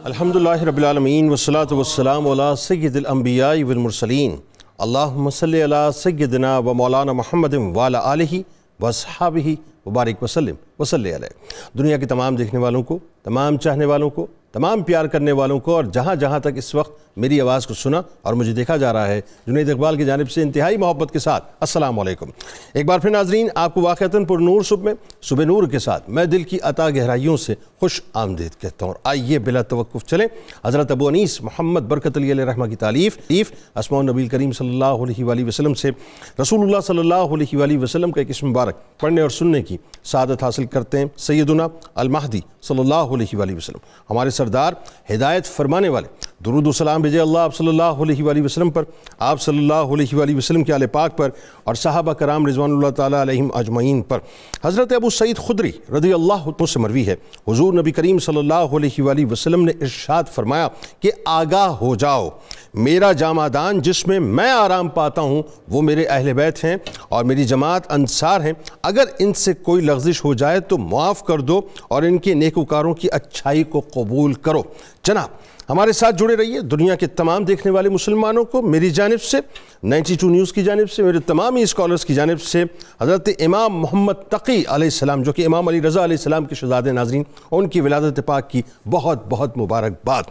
الحمدللہ رب العالمین والصلاة والسلام علی سید الانبیاء والمرسلین اللہم صلی علی سیدنا و مولانا محمد وعلی آلہ واصحابہ وبارک وسلم وصلی علیہ۔ دنیا کے تمام دیکھنے والوں کو، تمام چاہنے والوں کو، تمام پیار کرنے والوں کو اور جہاں جہاں تک اس وقت میری آواز کو سنا اور مجھے دیکھا جا رہا ہے، جنید اقبال کی جانب سے انتہائی محبت کے ساتھ السلام علیکم۔ ایک بار پھر ناظرین، آپ کو واقعتاً پر نور صبح میں صبح نور کے ساتھ میں دل کی عطا گہرائیوں سے خوش آمدید کہتا ہوں۔ آئیے بلا توقف چلیں حضرت ابو انیس محمد برکت علیہ رحمہ کی تعلیف اسماء النبی کریم صلی اللہ علیہ وآلہ وسلم سے رسول اللہ صلی اللہ علیہ وآلہ وسلم کا ایک اسم مبارک پڑھنے اور سننے کی سعادت حاصل کرتے ہیں۔ سیدنا المہدی صلی اللہ علیہ وآلہ وسلم، ہمارے سردار، ہدایت فرمانے والے، درود و سلام بھیجے اللہ آپ صلی اللہ علیہ وآلہ وسلم پر، آپ صلی اللہ علیہ وآلہ وسلم کے آل پاک پر اور صحابہ کرام رضوان اللہ تعالیٰ علیہم اجمعین پر۔ حضرت ابو سعید خدری رضی اللہ عنہ سے مروی ہے، حضور نبی کریم صلی اللہ علیہ وآلہ وسلم نے ارشاد فرمایا کہ آگاہ ہو جاؤ، میرا جامعدان جس میں میں آرام پاتا ہوں وہ میرے اہل بیت ہیں اور میری جماعت انصار ہیں، اگر ان سے کوئی لغزش ہو جائے تو معاف کر دو اور ان کے نیکوکاروں کی اچھائی کو قبول کرو۔ جناب ہمارے ساتھ جڑے رہیے، دنیا کے تمام دیکھنے والے مسلمانوں کو میری جانب سے، 92 نیوز کی جانب سے، میرے تمام اسکالرز کی جانب سے، حضرت امام محمد تقی علیہ السلام جو کہ امام علی رضا علیہ السلام کے شہزادے ناظرین، ان کی ولادت پاک کی بہت بہت مبارکباد۔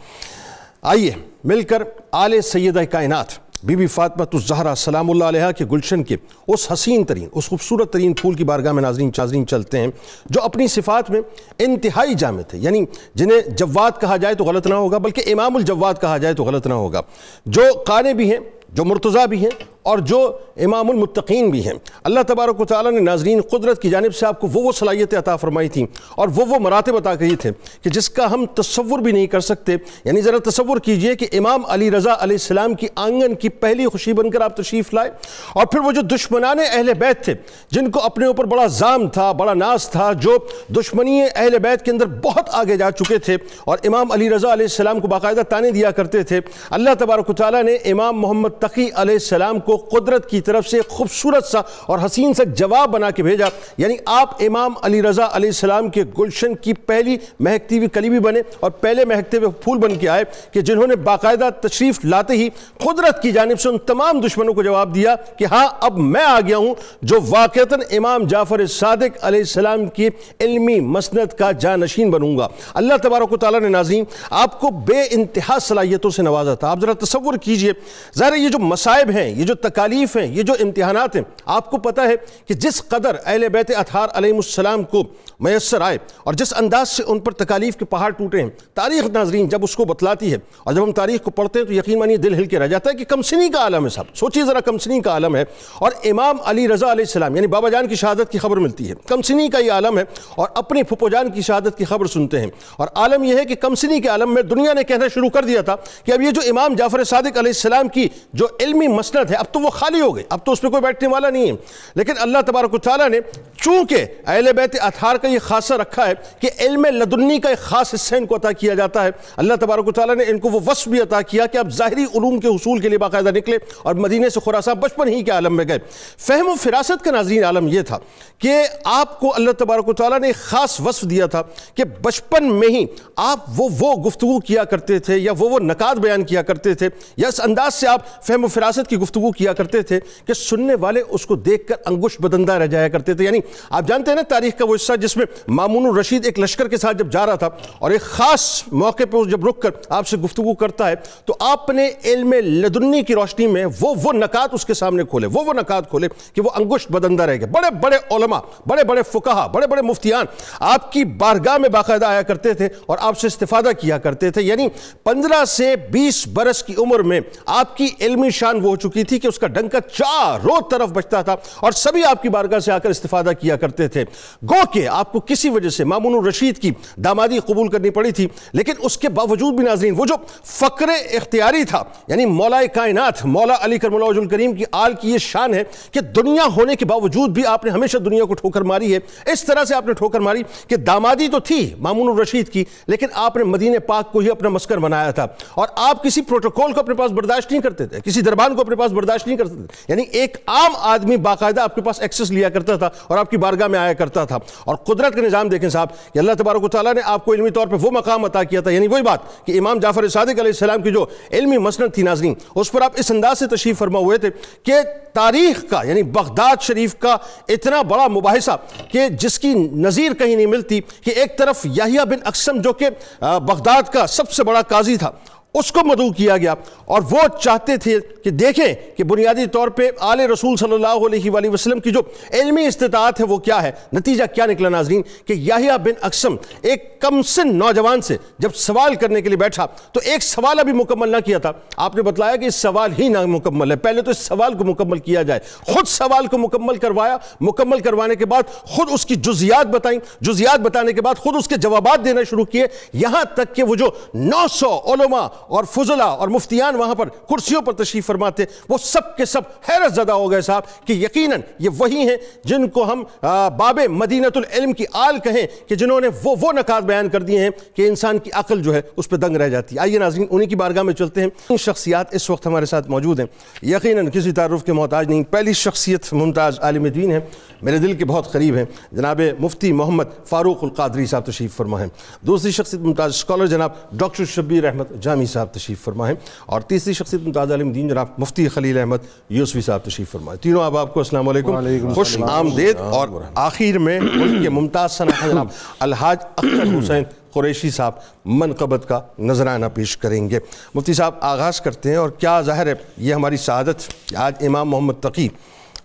آئیے مل کر آل سیدہ کائنات بی بی فاطمہ الزہرا سلام اللہ علیہا کے گلشن کے اس حسین ترین، اس خوبصورت ترین پھول کی بارگاہ میں ناظرین چلتے ہیں، جو اپنی صفات میں انتہائی جامع تھے، یعنی جنہیں جواد کہا جائے تو غلط نہ ہوگا، بلکہ امام الجواد کہا جائے تو غلط نہ ہوگا، جو قانے بھی ہیں، جو مرتضیٰ بھی ہیں اور جو امام المتقین بھی ہیں۔ اللہ تبارک و تعالیٰ نے ناظرین قدرت کی جانب سے آپ کو وہ صلاحیتیں عطا فرمائی تھیں اور وہ مراتب عطا کیے تھے کہ جس کا ہم تصور بھی نہیں کر سکتے۔ یعنی ذرا تصور کیجئے کہ امام علی رضا علیہ السلام کی آنگن کی پہلی خوشی بن کر آپ تشریف لائے، اور پھر وہ جو دشمنان اہل بیت تھے جن کو اپنے اوپر بڑا زام تھا، بڑا ناز تھا، جو دشمنی اہل بیت کے اندر بہت آگے جا چکے تھے اور امام علی رضا علیہ السلام کو باقاعدہ تانے دیا کرتے تھے، اللہ تبارک و تعالیٰ نے امام محمد تقی علیہ السلام کو قدرت کی طرف سے خوبصورت سا اور حسین سا جواب بنا کے بھیجا۔ یعنی آپ امام علی رضا علیہ السلام کے گلشن کی پہلی مہکتی ہوئی کلی بھی بنے اور پہلے مہکتے ہوئے پھول بن کے آئے کہ جنہوں نے باقاعدہ تشریف لاتے ہی قدرت کی جانب سے ان تمام دشمنوں کو جواب دیا کہ ہاں اب میں آ گیا ہوں جو واقعتاً امام جعفر صادق علیہ السلام کی علمی مسند کا جانشین بنوں گا۔ اللہ تبارک و تعالیٰ نے ناظرین آپ کو بے انتہا صلاحیتوں سے نوازا تھا۔ آپ ذرا تصور کیجئے، ظاہر یہ جو مصائب ہیں، یہ جو تکالیف ہیں، یہ جو امتحانات ہیں، آپ کو پتہ ہے کہ جس قدر اہل بیت اطہار علیہ السلام کو میسر آئے اور جس انداز سے ان پر تکالیف کے پہاڑ ٹوٹے ہیں، تاریخ ناظرین جب اس کو بتلاتی ہے اور جب ہم تاریخ کو پڑھتے ہیں تو یقین مانیے دل ہل کے رہ جاتا ہے کہ کمسنی کا عالم ہے صاحب، سوچیے ذرا کمسنی کا عالم ہے اور امام علی رضا علیہ السلام یعنی بابا جان کی شہادت کی خبر ملتی ہے، کمسنی کا یہ عالم ہے اور اپنی پھپھو جان کی شہادت کی خبر سنتے ہیں، اور عالم یہ ہے کہ کمسنی کے عالم میں دنیا نے کہنا شروع کر دیا تھا کہ اب یہ جو امام جعفر صادق علیہ السلام کی جو علمی مسند ہے اب تو وہ خالی ہو گئی، اب تو اس پہ کوئی بیٹھنے والا نہیں ہے۔ لیکن اللہ تبارک و تعالیٰ نے چونکہ اہل بیت اطہار کا یہ خاصہ رکھا ہے کہ علم لدنی کا ایک خاص حصہ ان کو عطا کیا جاتا ہے، اللہ تبارک و تعالیٰ نے ان کو وہ وصف بھی عطا کیا کہ اب ظاہری علوم کے حصول کے لیے باقاعدہ نکلے اور مدینے سے خراسان بچپن ہی کے عالم میں گئے۔ فہم و فراست کا ناظرین عالم یہ تھا کہ آپ کو اللہ تبارک و تعالیٰ نے ایک خاص وصف دیا تھا کہ بچپن میں ہی آپ وہ گفتگو کیا کرتے تھے یا وہ نکات بیان کیا کرتے تھے یا اس انداز سے آپ فہم و فراست کی گفتگو کیا کرتے تھے کہ سننے والے اس کو دیکھ کر انگشت بدندہ رہ جایا کرتے تھے۔ یعنی آپ جانتے ہیں نا تاریخ کا وہ حصہ جس میں مامون الرشید ایک لشکر کے ساتھ جب جا رہا تھا اور ایک خاص موقع پہ جب رک کر آپ سے گفتگو کرتا ہے تو آپ نے علم لدنی کی روشنی میں وہ نکات اس کے سامنے کھولے، وہ نکات کھولے کہ وہ انگشت بدندہ رہ گئے۔ بڑے بڑے علماء، بڑے بڑے فقہا، بڑے بڑے مفتیان آپ کی بارگاہ میں باقاعدہ آیا کرتے تھے اور آپ سے استفادہ کیا کرتے تھے۔ یعنی 15 سے 20 برس کی عمر میں آپ کی علمی شان وہ ہو چکی تھی کہ اس کا ڈنکا چاروں طرف بچتا تھا اور سبھی آپ کی بارگاہ سے آ کر استفادہ کیا کرتے تھے۔ گو کہ آپ کو کسی وجہ سے مامون الرشید کی دامادی قبول کرنی پڑی تھی، لیکن اس کے باوجود بھی ناظرین وہ جو فقر اختیاری تھا، یعنی مولا کائنات مولا علی کرم اللہ وجہ الکریم کی آل کی یہ شان ہے کہ دنیا ہونے کے باوجود بھی آپ نے ہمیشہ دنیا کو ٹھوکر ماری ہے۔ اس طرح سے آپ نے ٹھوکر ماری کہ دامادی تو تھی مامون الرشید کی، لیکن آپ نے مدینہ پاک کو ہی اپنا مسکن بنایا تھا اور آپ کسی پروٹوکول کو اپنے پاس برداشت نہیں کرتے تھے کسی دربان کو اپنے پاس برداشت نہیں کر سکتے تھے. یعنی ایک عام آدمی باقاعدہ آپ کے پاس ایکسس لیا کرتا تھا اور آپ کی بارگاہ میں آیا کرتا تھا. اور قدرت کا نظام دیکھیں صاحب کہ اللہ تبارک و تعالیٰ نے آپ کو علمی طور پہ وہ مقام عطا کیا تھا. یعنی وہی بات کہ امام جعفر صادق علیہ السلام کی جو علمی مسند تھی ناظرین، اس پر آپ اس انداز سے تشریف فرما ہوئے تھے کہ تاریخ کا یعنی بغداد شریف کا اتنا بڑا مباحثہ کہ جس کی نظیر کہیں نہیں ملتی، کہ ایک طرف یحییٰ بن اقسم جو کہ بغداد کا سب سے بڑا قاضی تھا اس کو مدعو کیا گیا، اور وہ چاہتے تھے کہ دیکھیں کہ بنیادی طور پہ آل رسول صلی اللہ علیہ وآلہ وسلم کی جو علمی استطاعت ہے وہ کیا ہے. نتیجہ کیا نکلا ناظرین کہ یحییٰ بن اقسم ایک کم سن نوجوان سے جب سوال کرنے کے لیے بیٹھا تو ایک سوال ابھی مکمل نہ کیا تھا. آپ نے بتلایا کہ اس سوال ہی نہ مکمل ہے، پہلے تو اس سوال کو مکمل کیا جائے. خود سوال کو مکمل کروایا، مکمل کروانے کے بعد خود اس کی جزیات بتائیں، جزیات بتانے کے بعد خد اس کے جوابات دینا شروع کیے، یہاں تک کہ وہ جو 900 علماء اور فضلاء اور مفتیان وہاں پر کرسیوں پر تشریف فرماتے وہ سب کے سب حیرت زدہ ہو گئے صاحب کہ یقیناً یہ وہی ہیں جن کو ہم باب مدینۃ العلم کی آل کہیں، کہ جنہوں نے وہ نکات بیان کر دیے ہیں کہ انسان کی عقل جو ہے اس پہ دنگ رہ جاتی ہے. آئیے ناظرین انہی کی بارگاہ میں چلتے ہیں. ان شخصیات اس وقت ہمارے ساتھ موجود ہیں، یقیناً کسی تعارف کے محتاج نہیں. پہلی شخصیت ممتاز عالم دین ہے، میرے دل کے بہت قریب ہیں، جناب مفتی محمد فاروق القادری صاحب تشریف فرما ہیں. دوسری شخصیت ممتاز اسکالر جناب ڈاکٹر شبیر احمد جامی صاحب تشریف فرما ہیں. اور تیسری شخصیت ممتاز عالم دین جناب مفتی خلیل احمد یوسفی صاحب تشریف فرما ہیں. تینوں آپ کو السلام علیکم، خوش آمدید. اور آخر میں ان کے ممتاز سناخت جناب الحاج اختر حسین قریشی صاحب منقبت کا نذرانہ پیش کریں گے. مفتی صاحب آغاز کرتے ہیں، اور کیا ظاہر ہے یہ ہماری سعادت کہ آج امام محمد تقی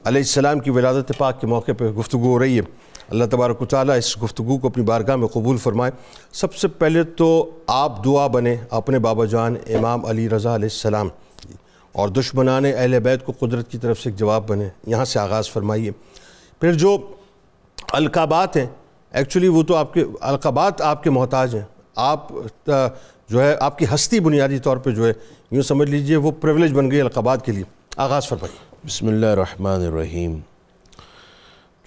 علیہ السلام کی ولادت پاک کے موقع پہ گفتگو ہو رہی ہے. اللہ تبارک و تعالیٰ اس گفتگو کو اپنی بارگاہ میں قبول فرمائے. سب سے پہلے تو آپ دعا بنیں اپنے بابا جان امام علی رضا علیہ السلام، اور دشمنان اہل بیت کو قدرت کی طرف سے ایک جواب بنے. یہاں سے آغاز فرمائیے. پھر جو القابات ہیں ایکچولی وہ تو آپ کے القابات آپ کے محتاج ہیں. آپ جو ہے آپ کی ہستی بنیادی طور پہ جو ہے یوں سمجھ لیجئے وہ پریولیج بن گئی القابات کے لیے. آغاز فرمائیے. بسم اللہ الرحمن الرحیم.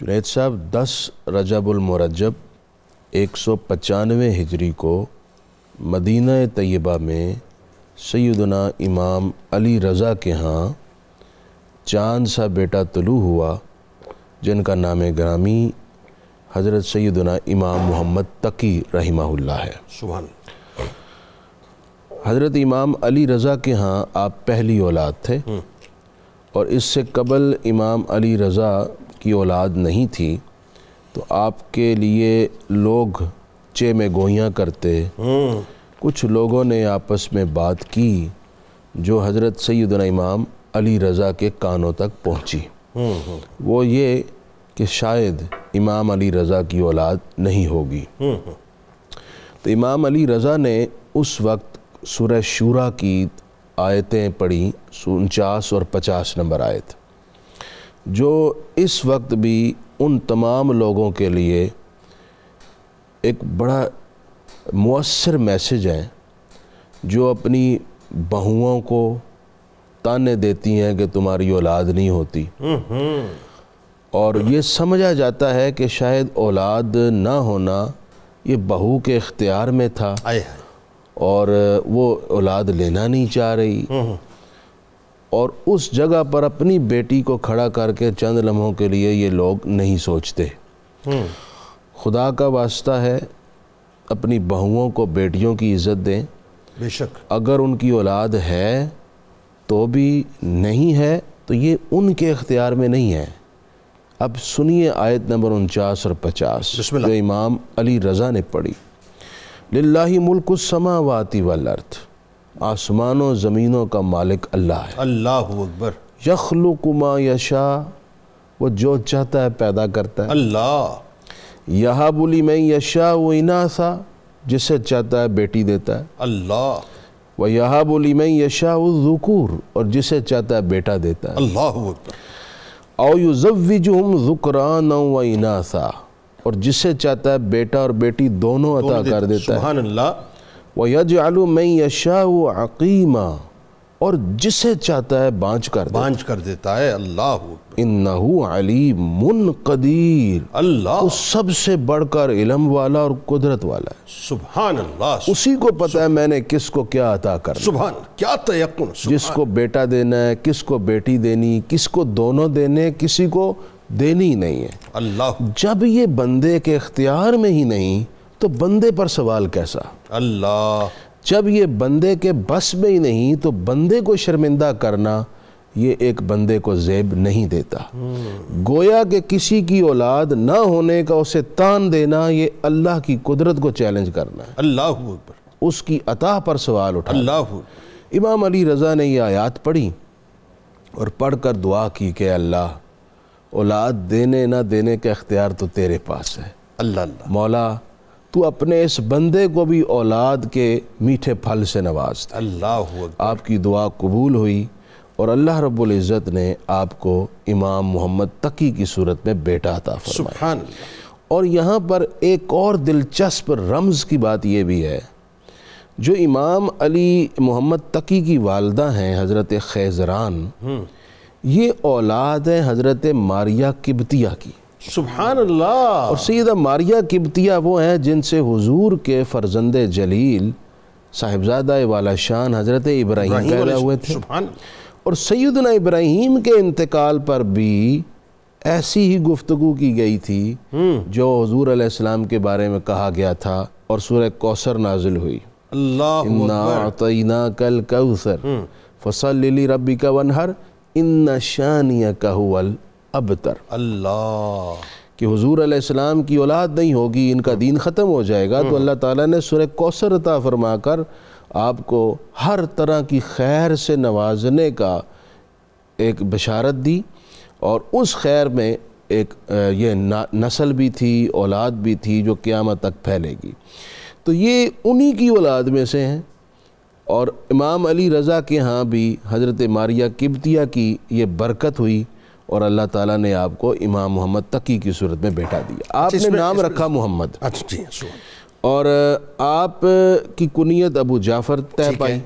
جنید صاحب 10 رجب المرجب 195 ہجری کو مدینہ طیبہ میں سیدنا امام علی رضا کے ہاں چاند سا بیٹا طلوع ہوا، جن کا نام گرامی حضرت سیدنا امام محمد تقی رحمہ اللہ ہے. سبحان. حضرت امام علی رضا کے ہاں آپ پہلی اولاد تھے، اور اس سے قبل امام علی رضا کی اولاد نہیں تھی، تو آپ کے لیے لوگ چے میں گوئیاں کرتے. کچھ لوگوں نے آپس میں بات کی جو حضرت سیدنا امام علی رضا کے کانوں تک پہنچی. وہ یہ کہ شاید امام علی رضا کی اولاد نہیں ہوگی. تو امام علی رضا نے اس وقت سورہ شورا کی آیتیں پڑھی، 49 اور 50 نمبر آیت، جو اس وقت بھی ان تمام لوگوں کے لیے ایک بڑا مؤثر میسج ہے جو اپنی بہوؤں کو تانے دیتی ہیں کہ تمہاری اولاد نہیں ہوتی، اور یہ سمجھا جاتا ہے کہ شاید اولاد نہ ہونا یہ بہو کے اختیار میں تھا، اور وہ اولاد لینا نہیں چاہ رہی، اور اس جگہ پر اپنی بیٹی کو کھڑا کر کے چند لمحوں کے لیے یہ لوگ نہیں سوچتے. خدا کا واسطہ ہے اپنی بہوؤں کو بیٹیوں کی عزت دیں. بے شک اگر ان کی اولاد ہے تو بھی نہیں ہے تو یہ ان کے اختیار میں نہیں ہے. اب سنیے آیت نمبر 49 اور 50 جو امام علی رضا نے پڑھی. للہ ملک السماوات والارض، آسمانوں زمینوں کا مالک اللہ ہے. اللہ اکبر. یخلق ما یشاء، وہ جو چاہتا ہے پیدا کرتا ہے. اللہ. یہب لمن یشاء اناثا، جسے چاہتا ہے بیٹی دیتا ہے. اللہ. ویہب لمن یشاء الذکور، اور جسے چاہتا ہے بیٹا دیتا ہے. اللہ اکبر. او یزوجہم ذکرانا و اناثا، اور جسے چاہتا ہے بیٹا اور بیٹی دونوں عطا کر دیتا ہے. سبحان اللہ. وَيَجْعَلُ مَن يَشَاءُ عَقِيمًا، اور جسے چاہتا ہے بانچ کر دیتا ہے۔ اللہ اکبر، انہو علیم قدیر، اللہ، وہ سب سے بڑھ کر علم والا اور قدرت والا ہے۔ سبحان اللہ، اسی کو پتہ ہے میں نے کس کو کیا عطا کرنا، سبحان، کیا تیقن، جس کو بیٹا دینا ہے، کس کو بیٹی دینی، کس کو دونوں دینے، کسی کو دینی نہیں ہے۔ اللہ، جب یہ بندے کے اختیار میں ہی نہیں تو بندے پر سوال کیسا؟ اللہ، جب یہ بندے کے بس میں ہی نہیں تو بندے کو شرمندہ کرنا یہ ایک بندے کو زیب نہیں دیتا۔ گویا کہ کسی کی اولاد نہ ہونے کا اسے تان دینا یہ اللہ کی قدرت کو چیلنج کرنا ہے، اللہ اکبر، اس کی عطا پر سوال اٹھانا۔ اللہ اکبر۔ امام علی رضا نے یہ آیات پڑھی اور پڑھ کر دعا کی کہ اللہ، اولاد دینے نہ دینے کا اختیار تو تیرے پاس ہے، اللہ اللہ، مولا تو اپنے اس بندے کو بھی اولاد کے میٹھے پھل سے نواز دے۔ اللہ اکبر۔ آپ کی دعا قبول ہوئی اور اللہ رب العزت نے آپ کو امام محمد تقی کی صورت میں بیٹا عطا فرمایا۔ سبحان اللہ۔ اور یہاں پر ایک اور دلچسپ رمز کی بات یہ بھی ہے، جو امام علی محمد تقی کی والدہ ہیں حضرت خیزران، یہ اولاد ہے حضرت ماریہ قبطیہ کی۔ سبحان اللہ۔ اور سیدہ ماریہ قبطیہ وہ ہیں جن سے حضور کے فرزند جلیل صاحبزادہ والا شان حضرت ابراہیم پیدا ہوئے تھے۔ سبحان، اور سیدنا ابراہیم کے انتقال پر بھی ایسی ہی گفتگو کی گئی تھی جو حضور علیہ السلام کے بارے میں کہا گیا تھا، اور سورہ کوثر نازل ہوئی۔ اللہ اِنَّا أَعْطَيْنَاكَ الْكَوْثَرَ فَصَلِّ لِرَبِّكَ وَانْحَرْ إِنَّ شَانِئَكَ هُوَ الْأَبْتَرُ۔ اللہ، کہ حضور علیہ السلام کی اولاد نہیں ہوگی، ان کا دین ختم ہو جائے گا، تو اللہ تعالیٰ نے سورہ کوثر عطا فرما کر آپ کو ہر طرح کی خیر سے نوازنے کا ایک بشارت دی، اور اس خیر میں ایک یہ نسل بھی تھی، اولاد بھی تھی جو قیامت تک پھیلے گی۔ تو یہ انہی کی اولاد میں سے ہیں، اور امام علی رضا کے ہاں بھی حضرت ماریہ قبطیہ کی یہ برکت ہوئی، اور اللہ تعالیٰ نے آپ کو امام محمد تقی کی صورت میں بیٹا دیا۔ آپ نے نام رکھا محمد، اور آپ کی کنیت ابو جعفر طے پائی،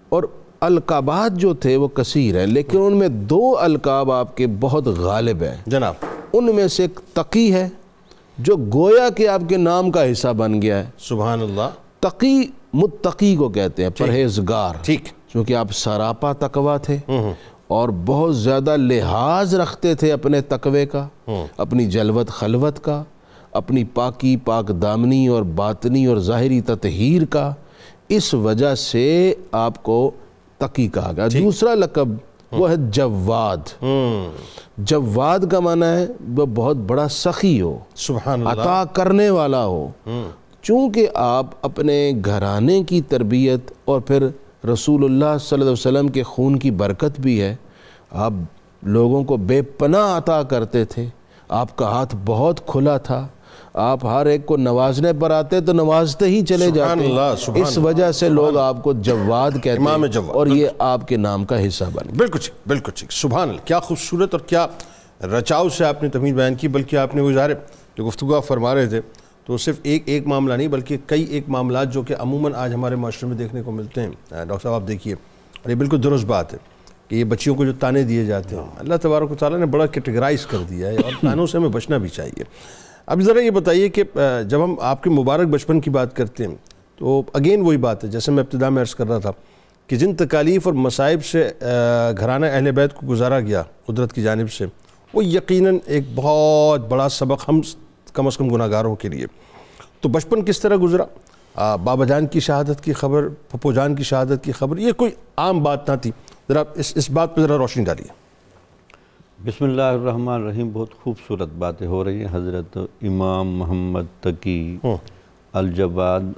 اور القابات جو تھے وہ کثیر ہیں، لیکن ان میں دو القاب آپ کے بہت غالب ہیں جناب۔ ان میں سے ایک تقی ہے جو گویا کہ آپ کے نام کا حصہ بن گیا ہے۔ سبحان اللہ۔ تقی متقی کو کہتے ہیں، پرہیزگار، ٹھیک، چونکہ آپ سراپا تقوی تھے اور بہت زیادہ لحاظ رکھتے تھے اپنے تقوی کا، اپنی جلوت خلوت کا، اپنی پاکی پاک دامنی اور باطنی اور ظاہری تطہیر کا، اس وجہ سے آپ کو تقی کہا گیا۔ دوسرا لقب وہ ہے جواد۔ جواد کا معنی ہے وہ بہت بڑا سخی ہو، سبحان اللہ، عطا کرنے والا ہو۔ چونکہ آپ اپنے گھرانے کی تربیت اور پھر رسول اللہ صلی اللہ علیہ وسلم کے خون کی برکت بھی ہے، آپ لوگوں کو بے پناہ عطا کرتے تھے، آپ کا ہاتھ بہت کھلا تھا، آپ ہر ایک کو نوازنے پر آتے تو نوازتے ہی چلے جاتے، اس وجہ سے لوگ آپ کو جواد کہتے ہیں، اور یہ آپ کے نام کا حصہ بن گیا۔ بالکل ٹھیک، بالکل ٹھیک، سبحان اللہ۔ کیا خوبصورت اور کیا رچاؤ سے آپ نے تمہید بیان کی، بلکہ آپ نے وہ ظاہر جو گفتگو آپ فرما رہے تھے تو صرف ایک معاملہ نہیں بلکہ کئی ایک معاملات جو کہ عموماً آج ہمارے معاشرے میں دیکھنے کو ملتے ہیں۔ ڈاکٹر صاحب آپ دیکھیے، اور یہ بالکل درست بات ہے کہ یہ بچیوں کو جو تانے دیے جاتے ہیں، اللہ تبارک و تعالیٰ نے بڑا کیٹیگرائز کر دیا ہے، اور تانوں سے ہمیں بچنا بھی چاہیے۔ اب ذرا یہ بتائیے کہ جب ہم آپ کے مبارک بچپن کی بات کرتے ہیں تو اگین وہی بات ہے جیسے میں ابتدا میں عرض کر رہا تھا کہ جن تکالیف اور مصائب سے گھرانہ اہل بیت کو گزارا گیا قدرت کی جانب سے، وہ یقیناً ایک بہت بڑا سبق ہم کم از کم گناہگاروں کے لیے۔ تو بچپن کس طرح گزرا، بابا جان کی شہادت کی خبر، پھپھو جان کی شہادت کی خبر، یہ کوئی عام بات نہ تھی، ذرا اس بات پہ ذرا روشنی ڈالیے۔ بسم اللہ الرحمن الرحیم۔ بہت خوبصورت باتیں ہو رہی ہیں حضرت امام محمد تقی الجواد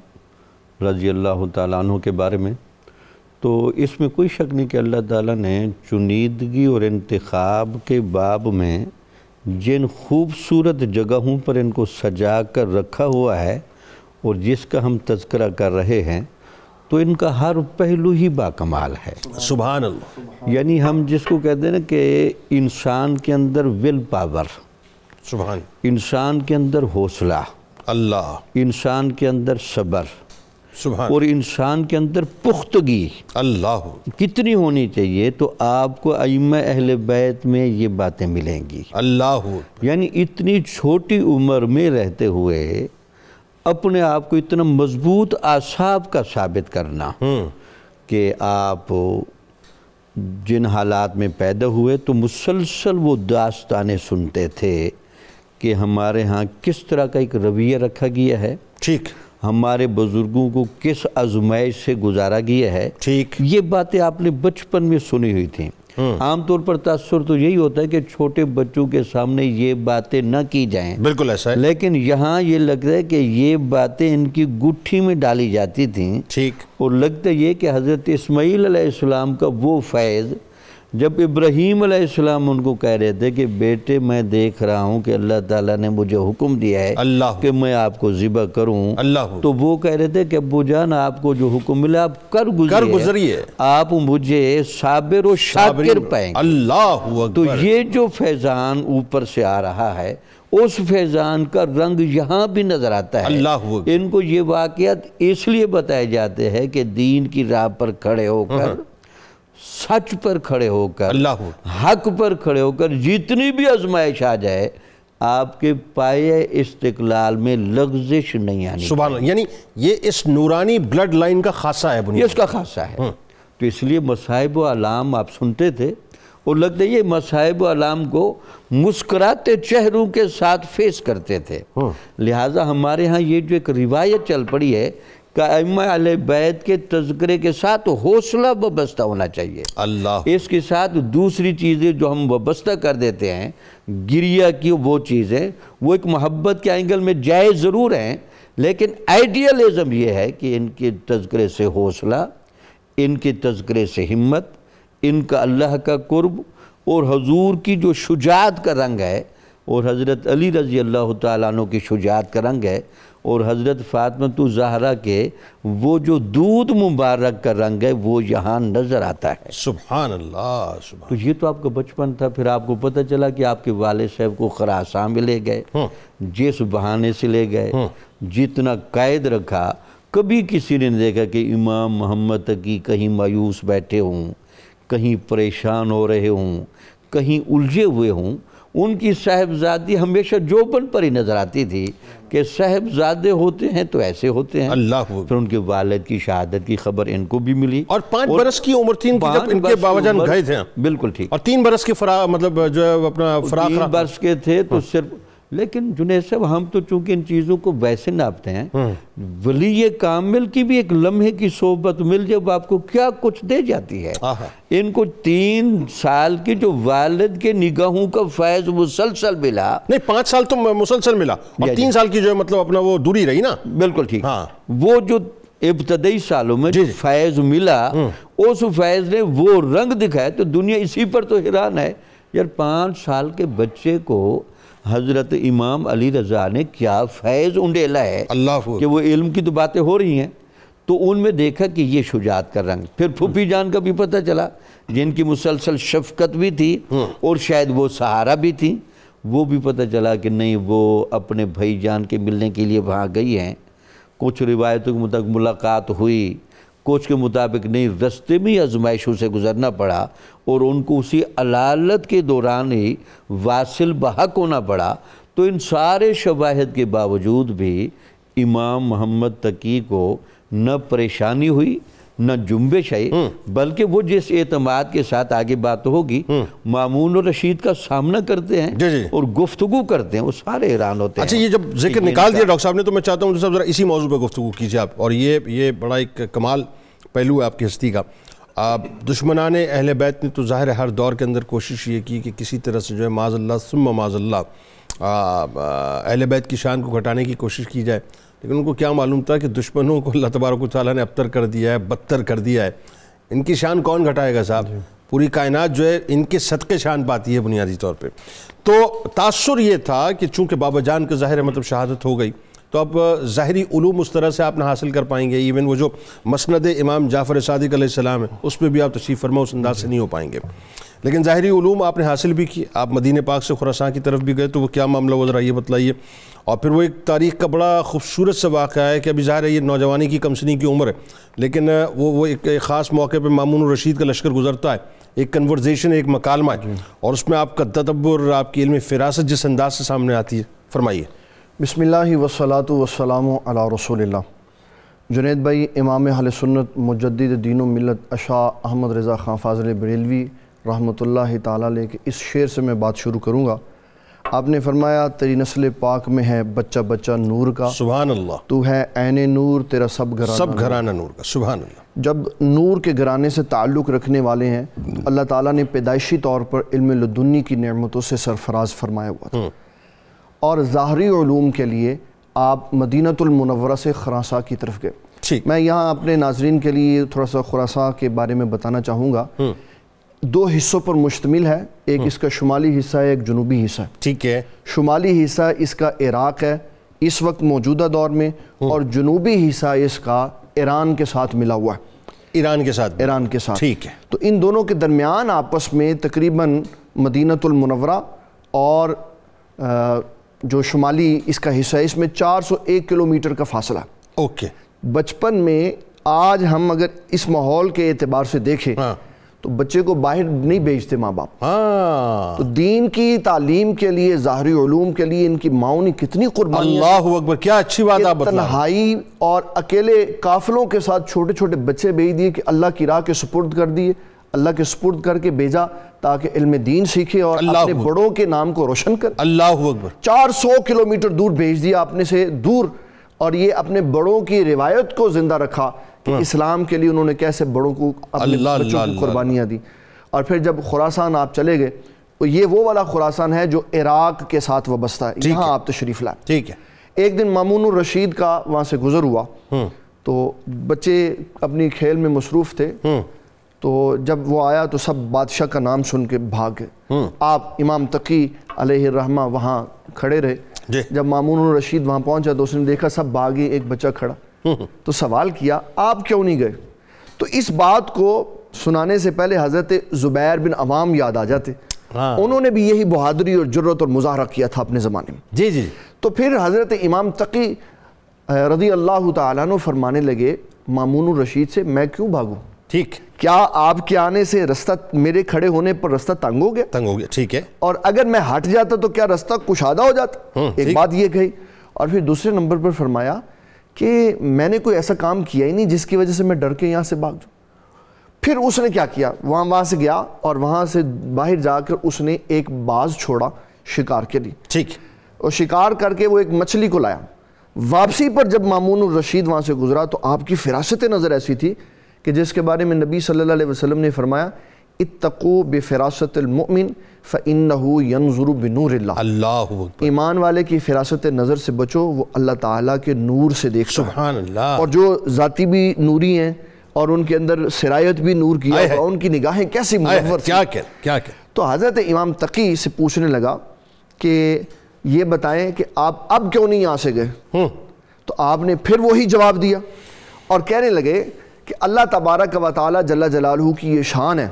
رضی اللہ تعالیٰ عنہ کے بارے میں، تو اس میں کوئی شک نہیں کہ اللہ تعالیٰ نے چنیدگی اور انتخاب کے باب میں جن خوبصورت جگہوں پر ان کو سجا کر رکھا ہوا ہے اور جس کا ہم تذکرہ کر رہے ہیں، تو ان کا ہر پہلو ہی باکمال ہے۔ سبحان اللہ۔ یعنی ہم جس کو کہتے ہیں نا کہ انسان کے اندر ول پاور، سبحان، انسان کے اندر حوصلہ، اللہ، انسان کے اندر صبر، سبحان اور انسان کے اندر پختگی اللہ کتنی ہونی چاہیے، تو آپ کو ائمہ اہل بیت میں یہ باتیں ملیں گی۔ اللہ یعنی اتنی چھوٹی عمر میں رہتے ہوئے اپنے آپ کو اتنا مضبوط اعصاب کا ثابت کرنا کہ آپ جن حالات میں پیدا ہوئے تو مسلسل وہ داستانیں سنتے تھے کہ ہمارے ہاں کس طرح کا ایک رویہ رکھا گیا ہے، ٹھیک، ہمارے بزرگوں کو کس آزمائش سے گزارا گیا ہے، ٹھیک، یہ باتیں آپ نے بچپن میں سنی ہوئی تھیں۔ عام طور پر تاثر تو یہی ہوتا ہے کہ چھوٹے بچوں کے سامنے یہ باتیں نہ کی جائیں، بالکل ایسا ہے، لیکن یہاں یہ لگتا ہے کہ یہ باتیں ان کی گٹھی میں ڈالی جاتی تھیں، ٹھیک، اور لگتا یہ کہ حضرت اسماعیل علیہ السلام کا وہ فیض جب ابراہیم علیہ السلام ان کو کہہ رہے تھے کہ بیٹے میں دیکھ رہا ہوں کہ اللہ تعالیٰ نے مجھے حکم دیا ہے اللہ کہ میں آپ کو ذبح کروں، اللہ تو وہ کہہ رہے تھے کہ ابو جان آپ کو جو حکم ملا آپ کر گزریے، آپ مجھے صابر و شاکر پائیں گے۔ اللہ تو اکبر، یہ جو فیضان اوپر سے آ رہا ہے اس فیضان کا رنگ یہاں بھی نظر آتا ہے۔ اللہ اکبر، ان کو یہ واقعات اس لیے بتائے جاتے ہیں کہ دین کی راہ پر کھڑے ہو کر، سچ پر کھڑے ہو کر، اللہ حق پر کھڑے ہو کر جتنی بھی آزمائش آ جائے آپ کے پائے استقلال میں لغزش نہیں آنی۔ سبحان اللہ، یعنی یہ اس نورانی بلڈ لائن کا خاصہ ہے، یہ اس کا خاصہ ہے۔ تو اس لیے مصائب و علام آپ سنتے تھے اور لگتا ہے یہ مصائب و علام کو مسکراتے چہروں کے ساتھ فیس کرتے تھے۔ لہٰذا ہمارے ہاں یہ جو ایک روایت چل پڑی ہے کہ ائمہ اہل بیت کے تذکرے کے ساتھ حوصلہ وابستہ ہونا چاہیے۔ اللہ، اس کے ساتھ دوسری چیزیں جو ہم وابستہ کر دیتے ہیں گریہ کی وہ چیزیں، وہ ایک محبت کے اینگل میں جائز ضرور ہیں، لیکن آئیڈیالزم یہ ہے کہ ان کے تذکرے سے حوصلہ، ان کے تذکرے سے ہمت، ان کا اللہ کا قرب اور حضور کی جو شجاعت کا رنگ ہے، اور حضرت علی رضی اللہ تعالیٰ عنہ کی شجاعت کا رنگ ہے، اور حضرت فاطمہ الزہرا کے وہ جو دودھ مبارک کا رنگ ہے وہ یہاں نظر آتا ہے۔ سبحان اللہ، سبحان، تو یہ تو آپ کا بچپن تھا، پھر آپ کو پتہ چلا کہ آپ کے والد صاحب کو خراسان میں لے گئے، جس بہانے سے لے گئے، جتنا قید رکھا، کبھی کسی نے دیکھا کہ امام محمد تقی کہیں مایوس بیٹھے ہوں، کہیں پریشان ہو رہے ہوں، کہیں الجھے ہوئے ہوں۔ ان کی صاحبزادی ہمیشہ جوبن پر ہی نظر آتی تھی کہ صاحبزادے ہوتے ہیں تو ایسے ہوتے ہیں۔ اللہ، پھر ان کے والد کی شہادت کی خبر ان کو بھی ملی، اور 5 برس کی عمر تھی ان کی جب ان کے بابا جان گئے تھے، بالکل ٹھیک، اور 3 برس کے مطلب جو ہے اپنا فراق 3 برس کے تھے تو صرف، لیکن جنید صاحب ہم تو چونکہ ان چیزوں کو ویسے ناپتے ہیں، ولی کامل کی بھی ایک لمحے کی صحبت مل جب آپ کو کیا کچھ دے جاتی ہے۔ ان کو 3 سال کی جو والد کے نگاہوں کا فیض مسلسل ملا، نہیں 5 سال تو مسلسل ملا، اور 3 سال کی جو ہے مطلب اپنا وہ دوری رہی نا، بالکل ٹھیک، وہ جو ابتدائی سالوں میں جو فیض ملا اس فیض نے وہ رنگ دکھایا، تو دنیا اسی پر تو حیران ہے یار 5 سال کے بچے کو حضرت امام علی رضا نے کیا فیض انڈیلا ہے، اللہ، کہ وہ علم کی تو باتیں ہو رہی ہیں، تو ان میں دیکھا کہ یہ شجاعت کا رنگ۔ پھر پھوپھی جان کا بھی پتہ چلا جن کی مسلسل شفقت بھی تھی اور شاید وہ سہارا بھی تھی، وہ بھی پتہ چلا کہ نہیں وہ اپنے بھائی جان کے ملنے کے لیے وہاں گئی ہیں۔ کچھ روایتوں کے مطابق ملاقات ہوئی، کچھ کے مطابق نہیں، رستے میں آزمائشوں سے گزرنا پڑا اور ان کو اسی علالت کے دوران ہی واصل بحق ہونا پڑا۔ تو ان سارے شواہد کے باوجود بھی امام محمد تقی کو نہ پریشانی ہوئی نہ جنبش آئی، بلکہ وہ جس اعتماد کے ساتھ آگے بات ہوگی مامون اور رشید کا سامنا کرتے ہیں اور گفتگو کرتے ہیں، وہ سارے حیران ہوتے ہیں۔ اچھا، یہ جب ذکر نکال دیا ڈاکٹر صاحب نے تو میں چاہتا ہوں صاحب ذرا اسی موضوع پہ گفتگو کیجیے آپ، اور یہ بڑا ایک کمال پہلو ہے آپ کی ہستی کا۔ دشمنان اہل بیت نے تو ظاہر ہے ہر دور کے اندر کوشش یہ کی کہ کسی طرح سے جو ہے معاذ اللہ ثم معاذ اللہ اہل بیت کی شان کو گھٹانے کی کوشش کی جائے، لیکن ان کو کیا معلوم تھا کہ دشمنوں کو اللہ تبارک و تعالیٰ نے ابتر کر دیا ہے، بدتر کر دیا ہے۔ ان کی شان کون گھٹائے گا صاحب؟ پوری کائنات جو ہے ان کے صدقے شان پاتی ہے بنیادی طور پہ۔ تو تاثر یہ تھا کہ چونکہ بابا جان کا ظاہر ہے مطلب شہادت ہو گئی، تو اب ظاہری علوم اس طرح سے آپ نہ حاصل کر پائیں گے. ایون وہ جو مسند امام جعفر صادق علیہ السلام ہے اس پہ بھی آپ تشریف فرما اس انداز سے نہیں ہو پائیں گے. لیکن ظاہری علوم آپ نے حاصل بھی کی. آپ مدینہ پاک سے خراسان کی طرف بھی گئے تو وہ کیا معاملہ ہوا ذرا یہ بتلائیے. اور پھر وہ ایک تاریخ کا بڑا خوبصورت سا واقعہ ہے کہ ابھی ظاہر ہے یہ نوجوانی کی کم سنی کی عمر ہے, لیکن وہ ایک خاص موقع پہ مامون الرشید کا لشکر گزرتا ہے, ایک کنورزیشن, ایک مکالمہ ہے, اور اس میں آپ کا تدبر, آپ کی علم فراست جس انداز سے سامنے آتی ہے, فرمائیے. بسم اللہ والصلاة والسلام علی رسول اللہ. جنید بھائی, امام اہل سنت مجدد دین و ملت اشاع احمد رضا خان فاضل بریلوی رحمۃ اللہ تعالیٰ علیہ کے اس شعر سے میں بات شروع کروں گا. آپ نے فرمایا تیری نسل پاک میں ہے بچہ بچہ نور کا, سبحان اللہ, تو ہے عین نور تیرا سب گھرانہ نور کا. سبحان اللہ. جب نور کے گھرانے سے تعلق رکھنے والے ہیں تو اللہ تعالیٰ نے پیدائشی طور پر علم لدنی کی نعمتوں سے سرفراز فرمایا ہوا تھا, اور ظاہری علوم کے لیے آپ مدینۃ المنورہ سے خراساں کی طرف گئے. میں یہاں اپنے ناظرین کے لیے تھوڑا سا خراساں کے بارے میں بتانا چاہوں گا. 2 حصوں پر مشتمل ہے, ایک اس کا شمالی حصہ ہے, ایک جنوبی حصہ ہے. ٹھیک ہے. شمالی حصہ اس کا عراق ہے اس وقت موجودہ دور میں, اور جنوبی حصہ اس کا ایران کے ساتھ ملا ہوا ہے. ایران کے ساتھ. ٹھیک ہے. تو ان دونوں کے درمیان آپس میں تقریباً مدینۃ المنورہ اور جو شمالی اس کا حصہ ہے اس میں 401 کلومیٹر کا فاصلہ. اوکے. بچپن میں آج ہم اگر اس ماحول کے اعتبار سے دیکھیں تو بچے کو باہر نہیں بھیجتے ماں باپ. تو دین کی تعلیم کے لیے, ظاہری علوم کے لیے ان کی ماؤں نے کتنی قربانی. اللہ اکبر, کیا اچھی بات آپ بتا. تنہائی اور اکیلے قافلوں کے ساتھ چھوٹے چھوٹے بچے بھیج دیے کہ اللہ کی راہ کے سپرد کر دیے, اللہ کے سپرد کر کے بھیجا تاکہ علم دین سیکھے اور اپنے بڑوں کے نام کو روشن کر. اللہ اکبر. 400 کلومیٹر دور بھیج دیا اپنے سے دور, اور یہ اپنے بڑوں کی روایت کو زندہ رکھا کہ اسلام کے لیے انہوں نے کیسے بڑوں کو اپنے بچوں کو قربانیاں دی. اور پھر جب خراسان آپ چلے گئے تو یہ وہ والا خراسان ہے جو عراق کے ساتھ وابستہ ہے, یہاں آپ تشریف لائے. ٹھیک ہے. ایک دن مامون الرشید کا وہاں سے گزر ہوا تو بچے اپنی کھیل میں مصروف تھے, تو جب وہ آیا تو سب بادشاہ کا نام سن کے بھاگ گئے. آپ امام تقی علیہ الرحمہ وہاں کھڑے رہے. جب مامون الرشید وہاں پہنچا تو اس نے دیکھا سب بھاگے, ایک بچہ کھڑا, تو سوال کیا آپ کیوں نہیں گئے. تو اس بات کو سنانے سے پہلے حضرت زبیر بن عوام یاد آ جاتے. انہوں نے بھی یہی بہادری اور جرت اور مظاہرہ کیا تھا اپنے زمانے میں. جی جی. تو پھر حضرت امام تقی رضی اللہ تعالیٰ عنہ فرمانے لگے مامون الرشید سے, میں کیوں بھاگوں. ٹھیک. کیا آپ کے آنے سے رستہ, میرے کھڑے ہونے پر رستہ تنگ ہو گیا. ٹھیک ہے. اور اگر میں ہٹ جاتا تو کیا رستہ کشادہ ہو جاتا. ایک بات یہ کہی. اور پھر دوسرے نمبر پر فرمایا کہ میں نے کوئی ایسا کام کیا ہی نہیں جس کی وجہ سے میں ڈر کے یہاں سے بھاگ جاؤں. پھر اس نے کیا کیا, وہاں سے گیا اور وہاں سے باہر جا کر اس نے ایک باز چھوڑا شکار کے لیے. ٹھیک. اور شکار کر کے وہ ایک مچھلی کو لایا. واپسی پر جب مامون الرشید وہاں سے گزرا تو آپ کی فراست نظر ایسی تھی کہ جس کے بارے میں نبی صلی اللہ علیہ وسلم نے فرمایا اتقوا بفراست المؤمن فإنه ينظر بنور اللہ. اللہ اکبر. ایمان والے کی فراست نظر سے بچو, وہ اللہ تعالیٰ کے نور سے دیکھتا ہے. سبحان اللہ. اور جو ذاتی بھی نوری ہیں اور ان کے اندر سرایت بھی نور کی, اور ان کی نگاہیں کیسی منور تھیں. کیا. تو حضرت امام تقی سے پوچھنے لگا کہ یہ بتائیں کہ آپ اب کیوں نہیں یہاں سے گئے. تو آپ نے پھر وہی جواب دیا اور کہنے لگے کہ اللہ تبارک و تعالی جل جلالہ کی یہ شان ہے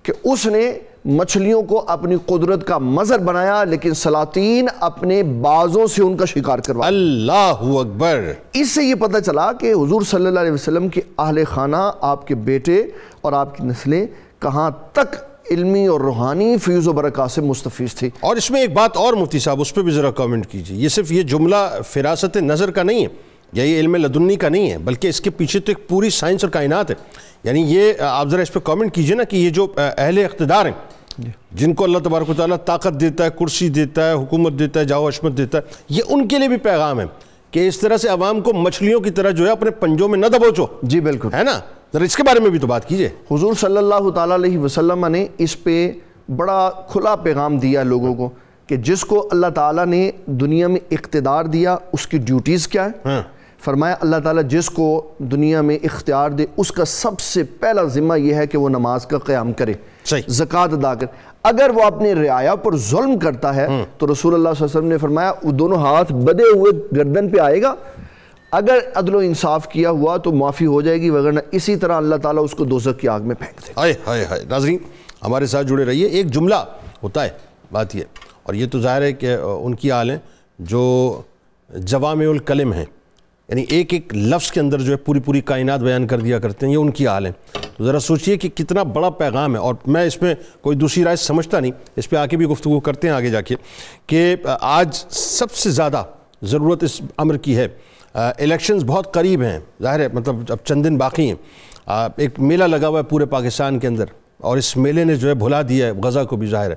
کہ اس نے مچھلیوں کو اپنی قدرت کا مظہر بنایا, لیکن سلاطین اپنے بازوں سے ان کا شکار کروا. اللہ اکبر. اس سے یہ پتہ چلا کہ حضور صلی اللہ علیہ وسلم کے اہل خانہ, آپ کے بیٹے اور آپ کی نسلیں کہاں تک علمی اور روحانی فیض و برکات سے مستفیض تھی. اور اس میں ایک بات اور مفتی صاحب, اس پہ بھی ذرا کامنٹ کیجئے. یہ صرف یہ جملہ فراست نظر کا نہیں ہے یا یہ علم لدنی کا نہیں ہے, بلکہ اس کے پیچھے تو ایک پوری سائنس اور کائنات ہے. یعنی یہ آپ ذرا اس پہ کامنٹ کیجئے نا کہ یہ جو اہل اقتدار ہیں جن کو اللہ تبارک و تعالیٰ طاقت دیتا ہے, کرسی دیتا ہے, حکومت دیتا ہے, جاہ و عظمت دیتا ہے, یہ ان کے لیے بھی پیغام ہے کہ اس طرح سے عوام کو مچھلیوں کی طرح جو ہے اپنے پنجوں میں نہ دبوچو. جی بالکل, ہے نا. ذرا اس کے بارے میں بھی تو بات کیجئے. حضور صلی اللہ تعالیٰ علیہ وسلم نے اس پہ بڑا کھلا پیغام دیا لوگوں کو کہ جس کو اللہ تعالیٰ نے دنیا میں اقتدار دیا اس کی ڈیوٹیز کیا ہے. فرمایا اللہ تعالیٰ جس کو دنیا میں اختیار دے اس کا سب سے پہلا ذمہ یہ ہے کہ وہ نماز کا قیام کرے. صحیح۔ زکوٰۃ ادا کر۔ اگر وہ اپنی رعایا پر ظلم کرتا ہے تو رسول اللہ صلی اللہ علیہ وسلم نے فرمایا وہ دونوں ہاتھ بدے ہوئے گردن پہ آئے گا، اگر عدل و انصاف کیا ہوا تو معافی ہو جائے گی، وگرنہ اسی طرح اللہ تعالیٰ اس کو دوزخ کی آگ میں پھینک دے گا۔ ہائے ہائے ہائے۔ ناظرین ہمارے ساتھ جڑے رہیے۔ ایک جملہ ہوتا ہے، بات یہ، اور یہ تو ظاہر ہے کہ ان کی آل ہیں جو جوامع الکلم ہیں، یعنی ایک ایک لفظ کے اندر جو ہے پوری پوری کائنات بیان کر دیا کرتے ہیں، یہ ان کی آل ہیں۔ تو ذرا سوچئے کہ کتنا بڑا پیغام ہے، اور میں اس میں کوئی دوسری رائے سمجھتا نہیں، اس پہ آ کے بھی گفتگو کرتے ہیں آگے جا کے، کہ آج سب سے زیادہ ضرورت اس امر کی ہے۔ الیکشنز بہت قریب ہیں، ظاہر ہے مطلب اب چند دن باقی ہیں، ایک میلہ لگا ہوا ہے پورے پاکستان کے اندر، اور اس میلے نے جو ہے بھلا دیا ہے غزہ کو بھی، ظاہر ہے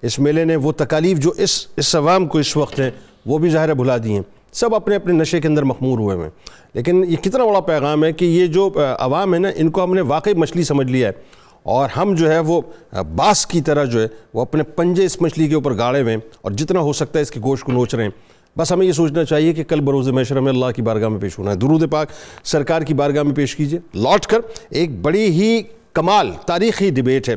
اس میلے نے وہ تکالیف جو اس عوام کو اس وقت ہیں وہ بھی ظاہر ہے بھلا دی ہیں، سب اپنے اپنے نشے کے اندر مخمور ہوئے ہیں۔ لیکن یہ کتنا بڑا پیغام ہے کہ یہ جو عوام ہے نا، ان کو ہم نے واقعی مچھلی سمجھ لیا ہے، اور ہم جو ہے وہ باس کی طرح جو ہے وہ اپنے پنجے اس مچھلی کے اوپر گاڑے ہوئے ہیں، اور جتنا ہو سکتا ہے اس کے گوشت کو نوچ رہے ہیں۔ بس ہمیں یہ سوچنا چاہیے کہ کل بروز محشر میں اللہ کی بارگاہ میں پیش ہونا ہے، درود پاک سرکار کی بارگاہ میں پیش کیجئے۔ لوٹ کر ایک بڑی ہی کمال تاریخی ڈیبیٹ ہے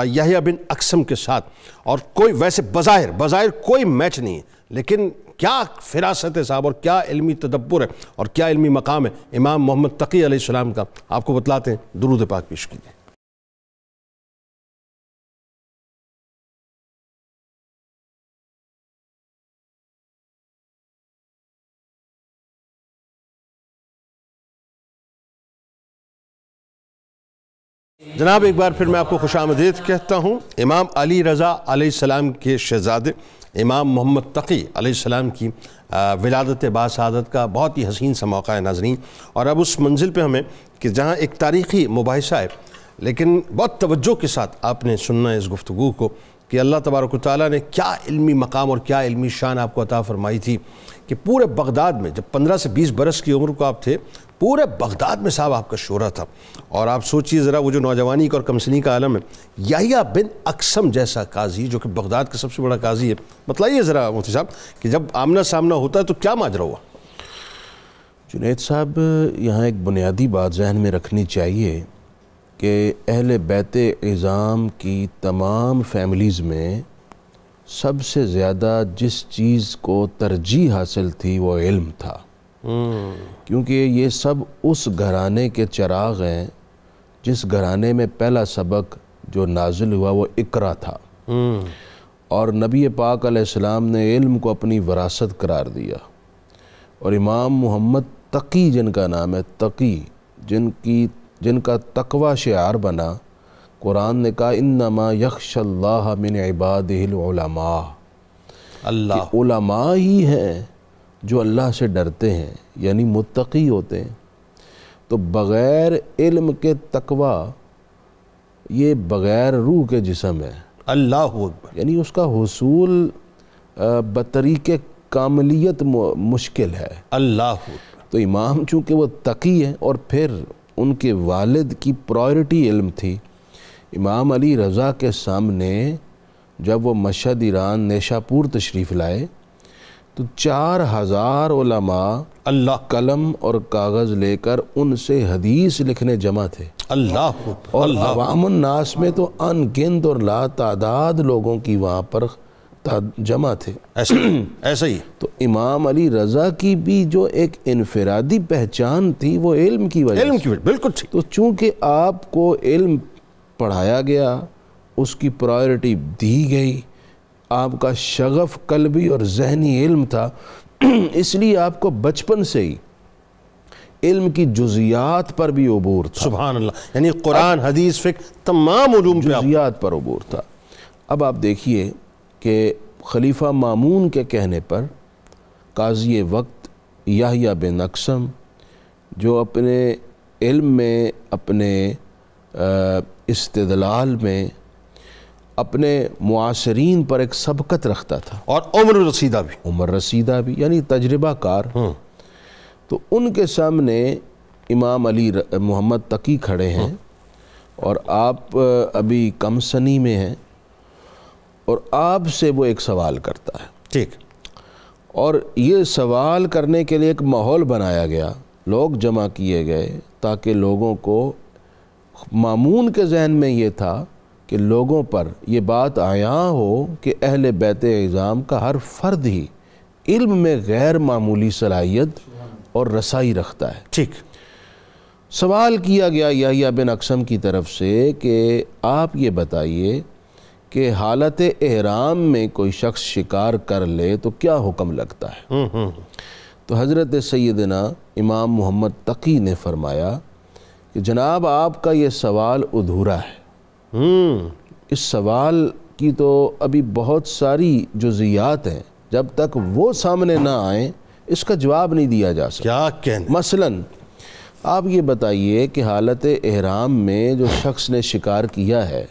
یحییٰ بن اقسم کے ساتھ، اور کوئی ویسے بظاہر کوئی میچ نہیں ہے، لیکن کیا فراست ہے صاحب، اور کیا علمی تدبر ہے، اور کیا علمی مقام ہے امام محمد تقی علیہ السلام کا، آپ کو بتلاتے ہیں، درود پاک پیش کیجئے۔ جناب ایک بار پھر میں آپ کو خوش آمدید کہتا ہوں۔ امام علی رضا علیہ السلام کے شہزادے امام محمد تقی علیہ السلام کی ولادت باسعادت کا بہت ہی حسین سا موقع ہے ناظرین، اور اب اس منزل پہ ہمیں کہ جہاں ایک تاریخی مباحثہ ہے، لیکن بہت توجہ کے ساتھ آپ نے سننا ہے اس گفتگو کو کہ اللہ تبارک و تعالیٰ نے کیا علمی مقام اور کیا علمی شان آپ کو عطا فرمائی تھی کہ پورے بغداد میں جب 15 سے 20 برس کی عمر کو آپ تھے، پورے بغداد میں صاحب آپ کا شہرہ تھا۔ اور آپ سوچئے ذرا وہ جو نوجوانی کا اور کمسنی کا عالم ہے، یحییٰ بن اقسم جیسا قاضی جو کہ بغداد کا سب سے بڑا قاضی ہے، بتلائیے ذرا مفتی صاحب کہ جب آمنا سامنا ہوتا ہے تو کیا ماجرا ہوا؟ جنید صاحب یہاں ایک بنیادی بات ذہن میں رکھنی چاہیے کہ اہل بیت عظام کی تمام فیملیز میں سب سے زیادہ جس چیز کو ترجیح حاصل تھی وہ علم تھا، کیونکہ یہ سب اس گھرانے کے چراغ ہیں جس گھرانے میں پہلا سبق جو نازل ہوا وہ اقرا تھا، اور نبی پاک علیہ السلام نے علم کو اپنی وراثت قرار دیا، اور امام محمد تقی جن کا نام ہے، تقی جن کا تقوی شعار بنا، قرآن نے کہا انما یخشی اللہ من عبادہ العلماء، اللہ علماء ہی ہیں جو اللہ سے ڈرتے ہیں، یعنی متقی ہوتے ہیں۔ تو بغیر علم کے تقوی یہ بغیر روح کے جسم ہے، اللہ اکبر، یعنی اس کا حصول بطریق کاملیت مشکل ہے۔ اللہ اکبر۔ تو امام چونکہ وہ تقی ہیں، اور پھر ان کے والد کی پرائرٹی علم تھی، امام علی رضا کے سامنے جب وہ مشہد ایران نیشاپور تشریف لائے تو 4000 علماء اللہ قلم اور کاغذ لے کر ان سے حدیث لکھنے جمع تھے، اللہ اور عوام الناس میں تو ان گنت اور لا تعداد لوگوں کی وہاں پر جمع تھے۔ ایسا ہی تو امام علی رضا کی بھی جو ایک انفرادی پہچان تھی وہ علم کی وجہ علم کی وجہ، بالکل ٹھیک۔ تو چونکہ آپ کو علم پڑھایا گیا، اس کی پرائرٹی دی گئی، آپ کا شغف قلبی اور ذہنی علم تھا، اس لیے آپ کو بچپن سے ہی علم کی جزیات پر بھی عبور تھا، سبحان اللہ، یعنی قرآن حدیث فقہ تمام علوم پہ جزیات پر عبور تھا۔ اب آپ دیکھیے کہ خلیفہ مامون کے کہنے پر قاضی وقت یحییٰ بن اقسم جو اپنے علم میں، اپنے استدلال میں، اپنے معاصرین پر ایک سبقت رکھتا تھا، اور عمر رسیدہ بھی یعنی تجربہ کار، تو ان کے سامنے امام علی محمد تقی کھڑے ہیں، اور آپ ابھی کم سنی میں ہیں، اور آپ سے وہ ایک سوال کرتا ہے، ٹھیک، اور یہ سوال کرنے کے لیے ایک ماحول بنایا گیا، لوگ جمع کیے گئے تاکہ لوگوں کو، مامون کے ذہن میں یہ تھا کہ لوگوں پر یہ بات عیاں ہو کہ اہل بیت اعظام کا ہر فرد ہی علم میں غیر معمولی صلاحیت اور رسائی رکھتا ہے۔ ٹھیک۔ سوال کیا گیا یحییٰ بن اقسم کی طرف سے کہ آپ یہ بتائیے کہ حالت احرام میں کوئی شخص شکار کر لے تو کیا حکم لگتا ہے؟ تو حضرت سیدنا امام محمد تقی نے فرمایا کہ جناب آپ کا یہ سوال ادھورا ہے۔ اس سوال کی تو ابھی بہت ساری جزئیات ہیں، جب تک وہ سامنے نہ آئیں اس کا جواب نہیں دیا جا سکتا۔ کیا کہنا؟ مثلاً آپ یہ بتائیے کہ حالت احرام میں جو شخص نے شکار کیا ہے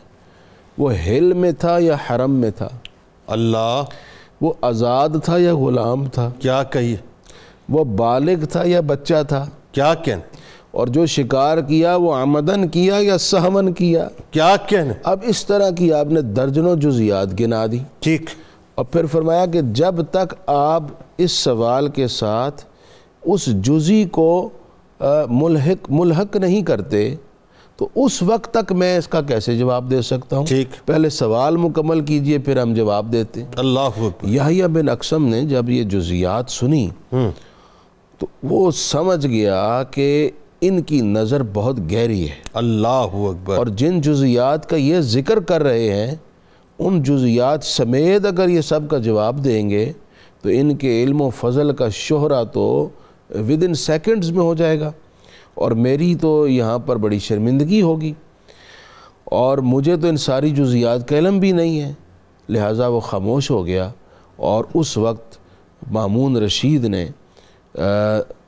وہ حل میں تھا یا حرم میں تھا؟ اللہ، وہ آزاد تھا یا غلام تھا؟ کیا کہیے؟ وہ بالغ تھا یا بچہ تھا؟ کیا کہنا؟ اور جو شکار کیا وہ عمدن کیا یا سہون کیا؟ کیا کہنا؟ اب اس طرح کی آپ نے درجنوں جزیات گنا دی، ٹھیک۔ اور پھر فرمایا کہ جب تک آپ اس سوال کے ساتھ اس جزی کو ملحق نہیں کرتے تو اس وقت تک میں اس کا کیسے جواب دے سکتا ہوں؟ ٹھیک۔ پہلے سوال مکمل کیجئے پھر ہم جواب دیتے ہیں۔ اللہ اکبر۔ یحییٰ بن اقسم نے جب یہ جزیات سنی تو وہ سمجھ گیا کہ ان کی نظر بہت گہری ہے، اللہ اکبر۔ اور جن جزیات کا یہ ذکر کر رہے ہیں ان جزیات سمیت اگر یہ سب کا جواب دیں گے تو ان کے علم و فضل کا شہرہ تو ودن سیکنڈز میں ہو جائے گا، اور میری تو یہاں پر بڑی شرمندگی ہوگی، اور مجھے تو ان ساری جزیات کا علم بھی نہیں ہے۔ لہٰذا وہ خاموش ہو گیا، اور اس وقت مامون رشید نے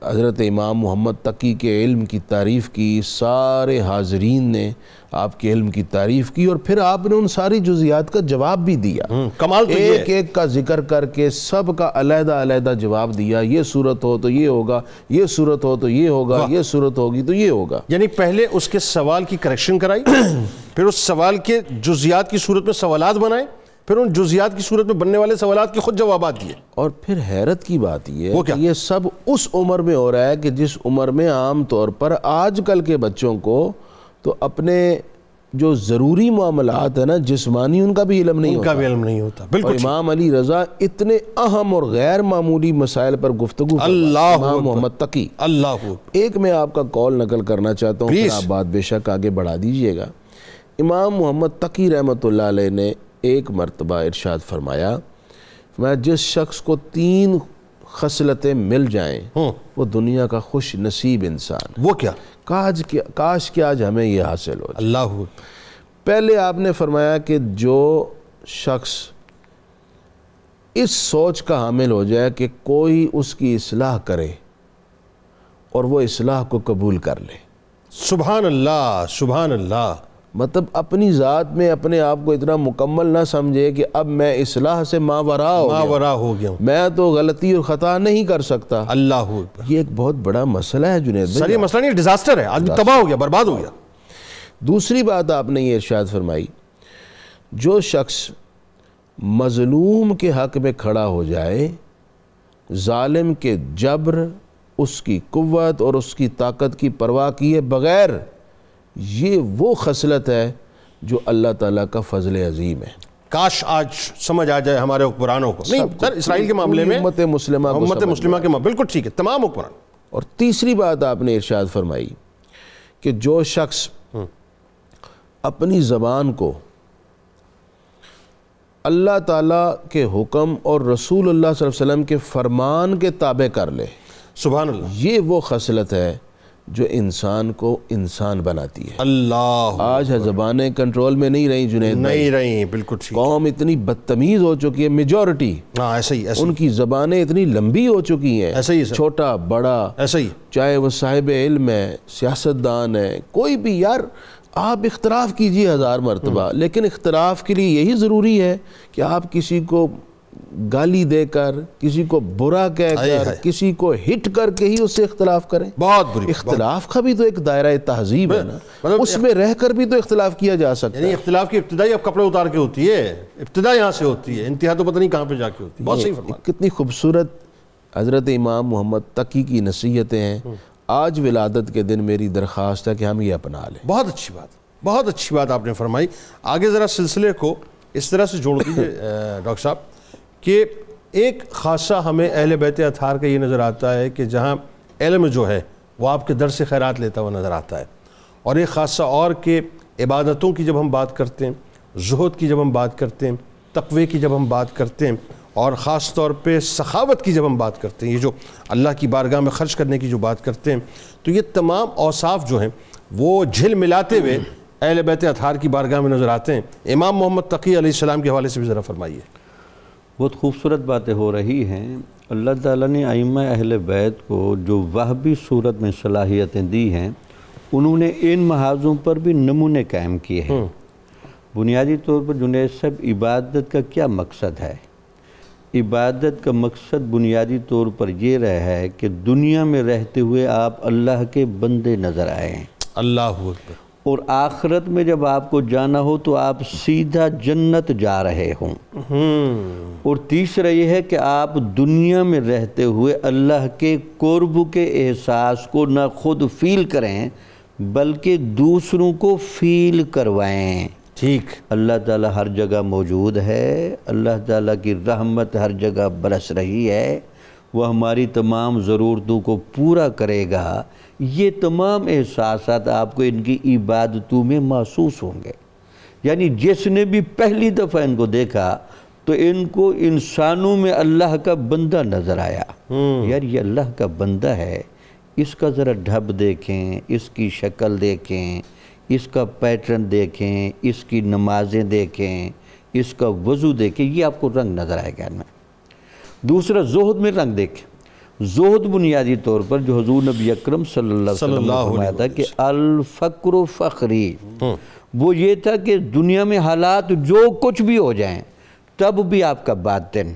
حضرت امام محمد تقی کے علم کی تعریف کی، سارے حاضرین نے آپ کے علم کی تعریف کی، اور پھر آپ نے ان ساری جزیات کا جواب بھی دیا۔ کمال تو یہ ایک ایک کا ذکر کر کے سب کا علیحدہ علیحدہ جواب دیا، یہ صورت ہو تو یہ ہوگا، یہ صورت ہو تو یہ ہوگا، یہ صورت ہوگی تو یہ ہوگا۔ یعنی پہلے اس کے سوال کی کریکشن کرائی، پھر اس سوال کے جزیات کی صورت میں سوالات بنائے، پھر ان جزیات کی صورت میں بننے والے سوالات کے خود جوابات دیے۔ اور پھر حیرت کی بات یہ ہے وہ کیا؟ کہ یہ سب اس عمر میں ہو رہا ہے کہ جس عمر میں عام طور پر آج کل کے بچوں کو تو اپنے جو ضروری معاملات ہیں نا جسمانی، ان کا بھی علم نہیں ان کا ہوتا، بھی علم نہیں ہوتا۔ اور بالکل۔ امام علی رضا اتنے اہم اور غیر معمولی مسائل پر گفتگو فرماتے ہیں۔ اللہ امام اکبر۔ محمد تقی۔ اللہ اکبر۔ ایک میں آپ کا کال نقل کرنا چاہتا ہوں، پھر آپ بات بے شک آگے بڑھا دیجئے گا۔ امام محمد تقی رحمۃ اللہ علیہ نے ایک مرتبہ ارشاد فرمایا، جس شخص کو 3 خصلتیں مل جائیں وہ دنیا کا خوش نصیب انسان۔ وہ کیا؟ کاش کہ آج ہمیں یہ حاصل ہو جائے۔ اللہ اکبر۔ پہلے آپ نے فرمایا کہ جو شخص اس سوچ کا حامل ہو جائے کہ کوئی اس کی اصلاح کرے اور وہ اصلاح کو قبول کر لے۔ سبحان اللہ، سبحان اللہ۔ مطلب اپنی ذات میں اپنے آپ کو اتنا مکمل نہ سمجھے کہ اب میں اصلاح سے ماورا ہو گیا ہوں، میں تو غلطی اور خطا نہیں کر سکتا۔ اللہ اکبر۔ یہ ایک بہت بڑا مسئلہ ہے جنید سر بھائی۔ یہ مسئلہ نہیں، ڈیزاسٹر ہے، آدمی تباہ ہو گیا، برباد ہو گیا۔ دوسری بات آپ نے یہ ارشاد فرمائی، جو شخص مظلوم کے حق میں کھڑا ہو جائے، ظالم کے جبر، اس کی قوت اور اس کی طاقت کی پرواہ کیے بغیر، یہ وہ خصلت ہے جو اللہ تعالیٰ کا فضل عظیم ہے۔ کاش آج سمجھ آ جائے ہمارے حکمرانوں کو۔ نہیں سر، اسرائیل کے معاملے میں امت مسلمہ کو امت مسلمہ کے معاملے بالکل ٹھیک ہے، تمام حکمران۔ اور تیسری بات آپ نے ارشاد فرمائی کہ جو شخص اپنی زبان کو اللہ تعالیٰ کے حکم اور رسول اللہ صلی اللہ علیہ وسلم کے فرمان کے تابع کر لے، سبحان اللہ، یہ وہ خصلت ہے جو انسان کو انسان بناتی ہے۔ اللہ آج زبانیں کنٹرول میں نہیں رہی جنید بھائی، نہیں رہی، بالکل ٹھیک۔ قوم اتنی بدتمیز ہو چکی ہے، میجورٹی ہاں ایسا ہی، ایسا ان کی زبانیں اتنی لمبی ہو چکی ہیں، ایسا ہی سر، چھوٹا بڑا، ایسا ہی۔ چاہے وہ صاحب علم ہے، سیاستدان ہے، کوئی بھی، یار آپ اختلاف کیجئے 1000 مرتبہ، لیکن اختلاف کے لیے یہی ضروری ہے کہ آپ کسی کو گالی دے کر، کسی کو برا کہہ کر، کسی کو ہٹ کر کے ہی اس سے اختلاف کریں۔ بہت بری اختلاف کا بھی تو ایک دائرہ تہذیب ہے نا، اس میں رہ کر بھی تو اختلاف کیا جا سکتا ہے۔ یعنی اختلاف کی ابتدائی اب کپڑے اتار کے ہوتی ہے، ابتدا یہاں سے ہوتی ہے، انتہا تو پتہ نہیں کہاں پہ جا کے ہوتی ہے۔ بہت صحیح فرمایا۔ کتنی خوبصورت حضرت امام محمد تقی کی نصیحتیں ہیں۔ آج ولادت کے دن میری درخواست ہے کہ ہم یہ اپنا لیں۔ بہت اچھی بات، بہت اچھی بات آپ نے فرمائی. آگے ذرا سلسلے کو اس طرح سے جوڑ دیجیے ڈاکٹر صاحب کہ ایک خاصہ ہمیں اہل بیت اطہار کا یہ نظر آتا ہے کہ جہاں علم جو ہے وہ آپ کے درس خیرات لیتا ہوا نظر آتا ہے، اور ایک خاصہ اور کہ عبادتوں کی جب ہم بات کرتے ہیں، زہد کی جب ہم بات کرتے ہیں، تقوی کی جب ہم بات کرتے ہیں، اور خاص طور پہ سخاوت کی جب ہم بات کرتے ہیں، یہ جو اللہ کی بارگاہ میں خرچ کرنے کی جو بات کرتے ہیں، تو یہ تمام اوصاف جو ہیں وہ جھل ملاتے ہوئے اہل بیت اطہار کی بارگاہ میں نظر آتے ہیں. امام محمد تقی علیہ السلام کے حوالے سے بھی ذرا فرمائیے. بہت خوبصورت باتیں ہو رہی ہیں. اللہ تعالیٰ نے ائمہ اہل بیت کو جو وہبی صورت میں صلاحیتیں دی ہیں، انہوں نے ان محاذوں پر بھی نمونے قائم کیے ہیں. بنیادی طور پر جنید صاحب، عبادت کا کیا مقصد ہے؟ عبادت کا مقصد بنیادی طور پر یہ رہا ہے کہ دنیا میں رہتے ہوئے آپ اللہ کے بندے نظر آئے ہیں، اللہ اکبر، اور آخرت میں جب آپ کو جانا ہو تو آپ سیدھا جنت جا رہے ہوں. اور تیسرا یہ ہے کہ آپ دنیا میں رہتے ہوئے اللہ کے قرب کے احساس کو نہ خود فیل کریں بلکہ دوسروں کو فیل کروائیں. ٹھیک. اللہ تعالیٰ ہر جگہ موجود ہے، اللہ تعالیٰ کی رحمت ہر جگہ برس رہی ہے، وہ ہماری تمام ضرورتوں کو پورا کرے گا. یہ تمام احساسات آپ کو ان کی عبادتوں میں محسوس ہوں گے. یعنی جس نے بھی پہلی دفعہ ان کو دیکھا تو ان کو انسانوں میں اللہ کا بندہ نظر آیا. یار یہ اللہ کا بندہ ہے، اس کا ذرا ڈھب دیکھیں، اس کی شکل دیکھیں، اس کا پیٹرن دیکھیں، اس کی نمازیں دیکھیں، اس کا وضو دیکھیں، یہ آپ کو رنگ نظر آئے گا ان میں. دوسرا زہد میں رنگ دیکھیں. زہد بنیادی طور پر جو حضور نبی اکرم صلی اللہ علیہ وسلم نے فرمایا تھا کہ الفقر فخری، وہ یہ تھا کہ دنیا میں حالات جو کچھ بھی ہو جائیں تب بھی آپ کا باطن،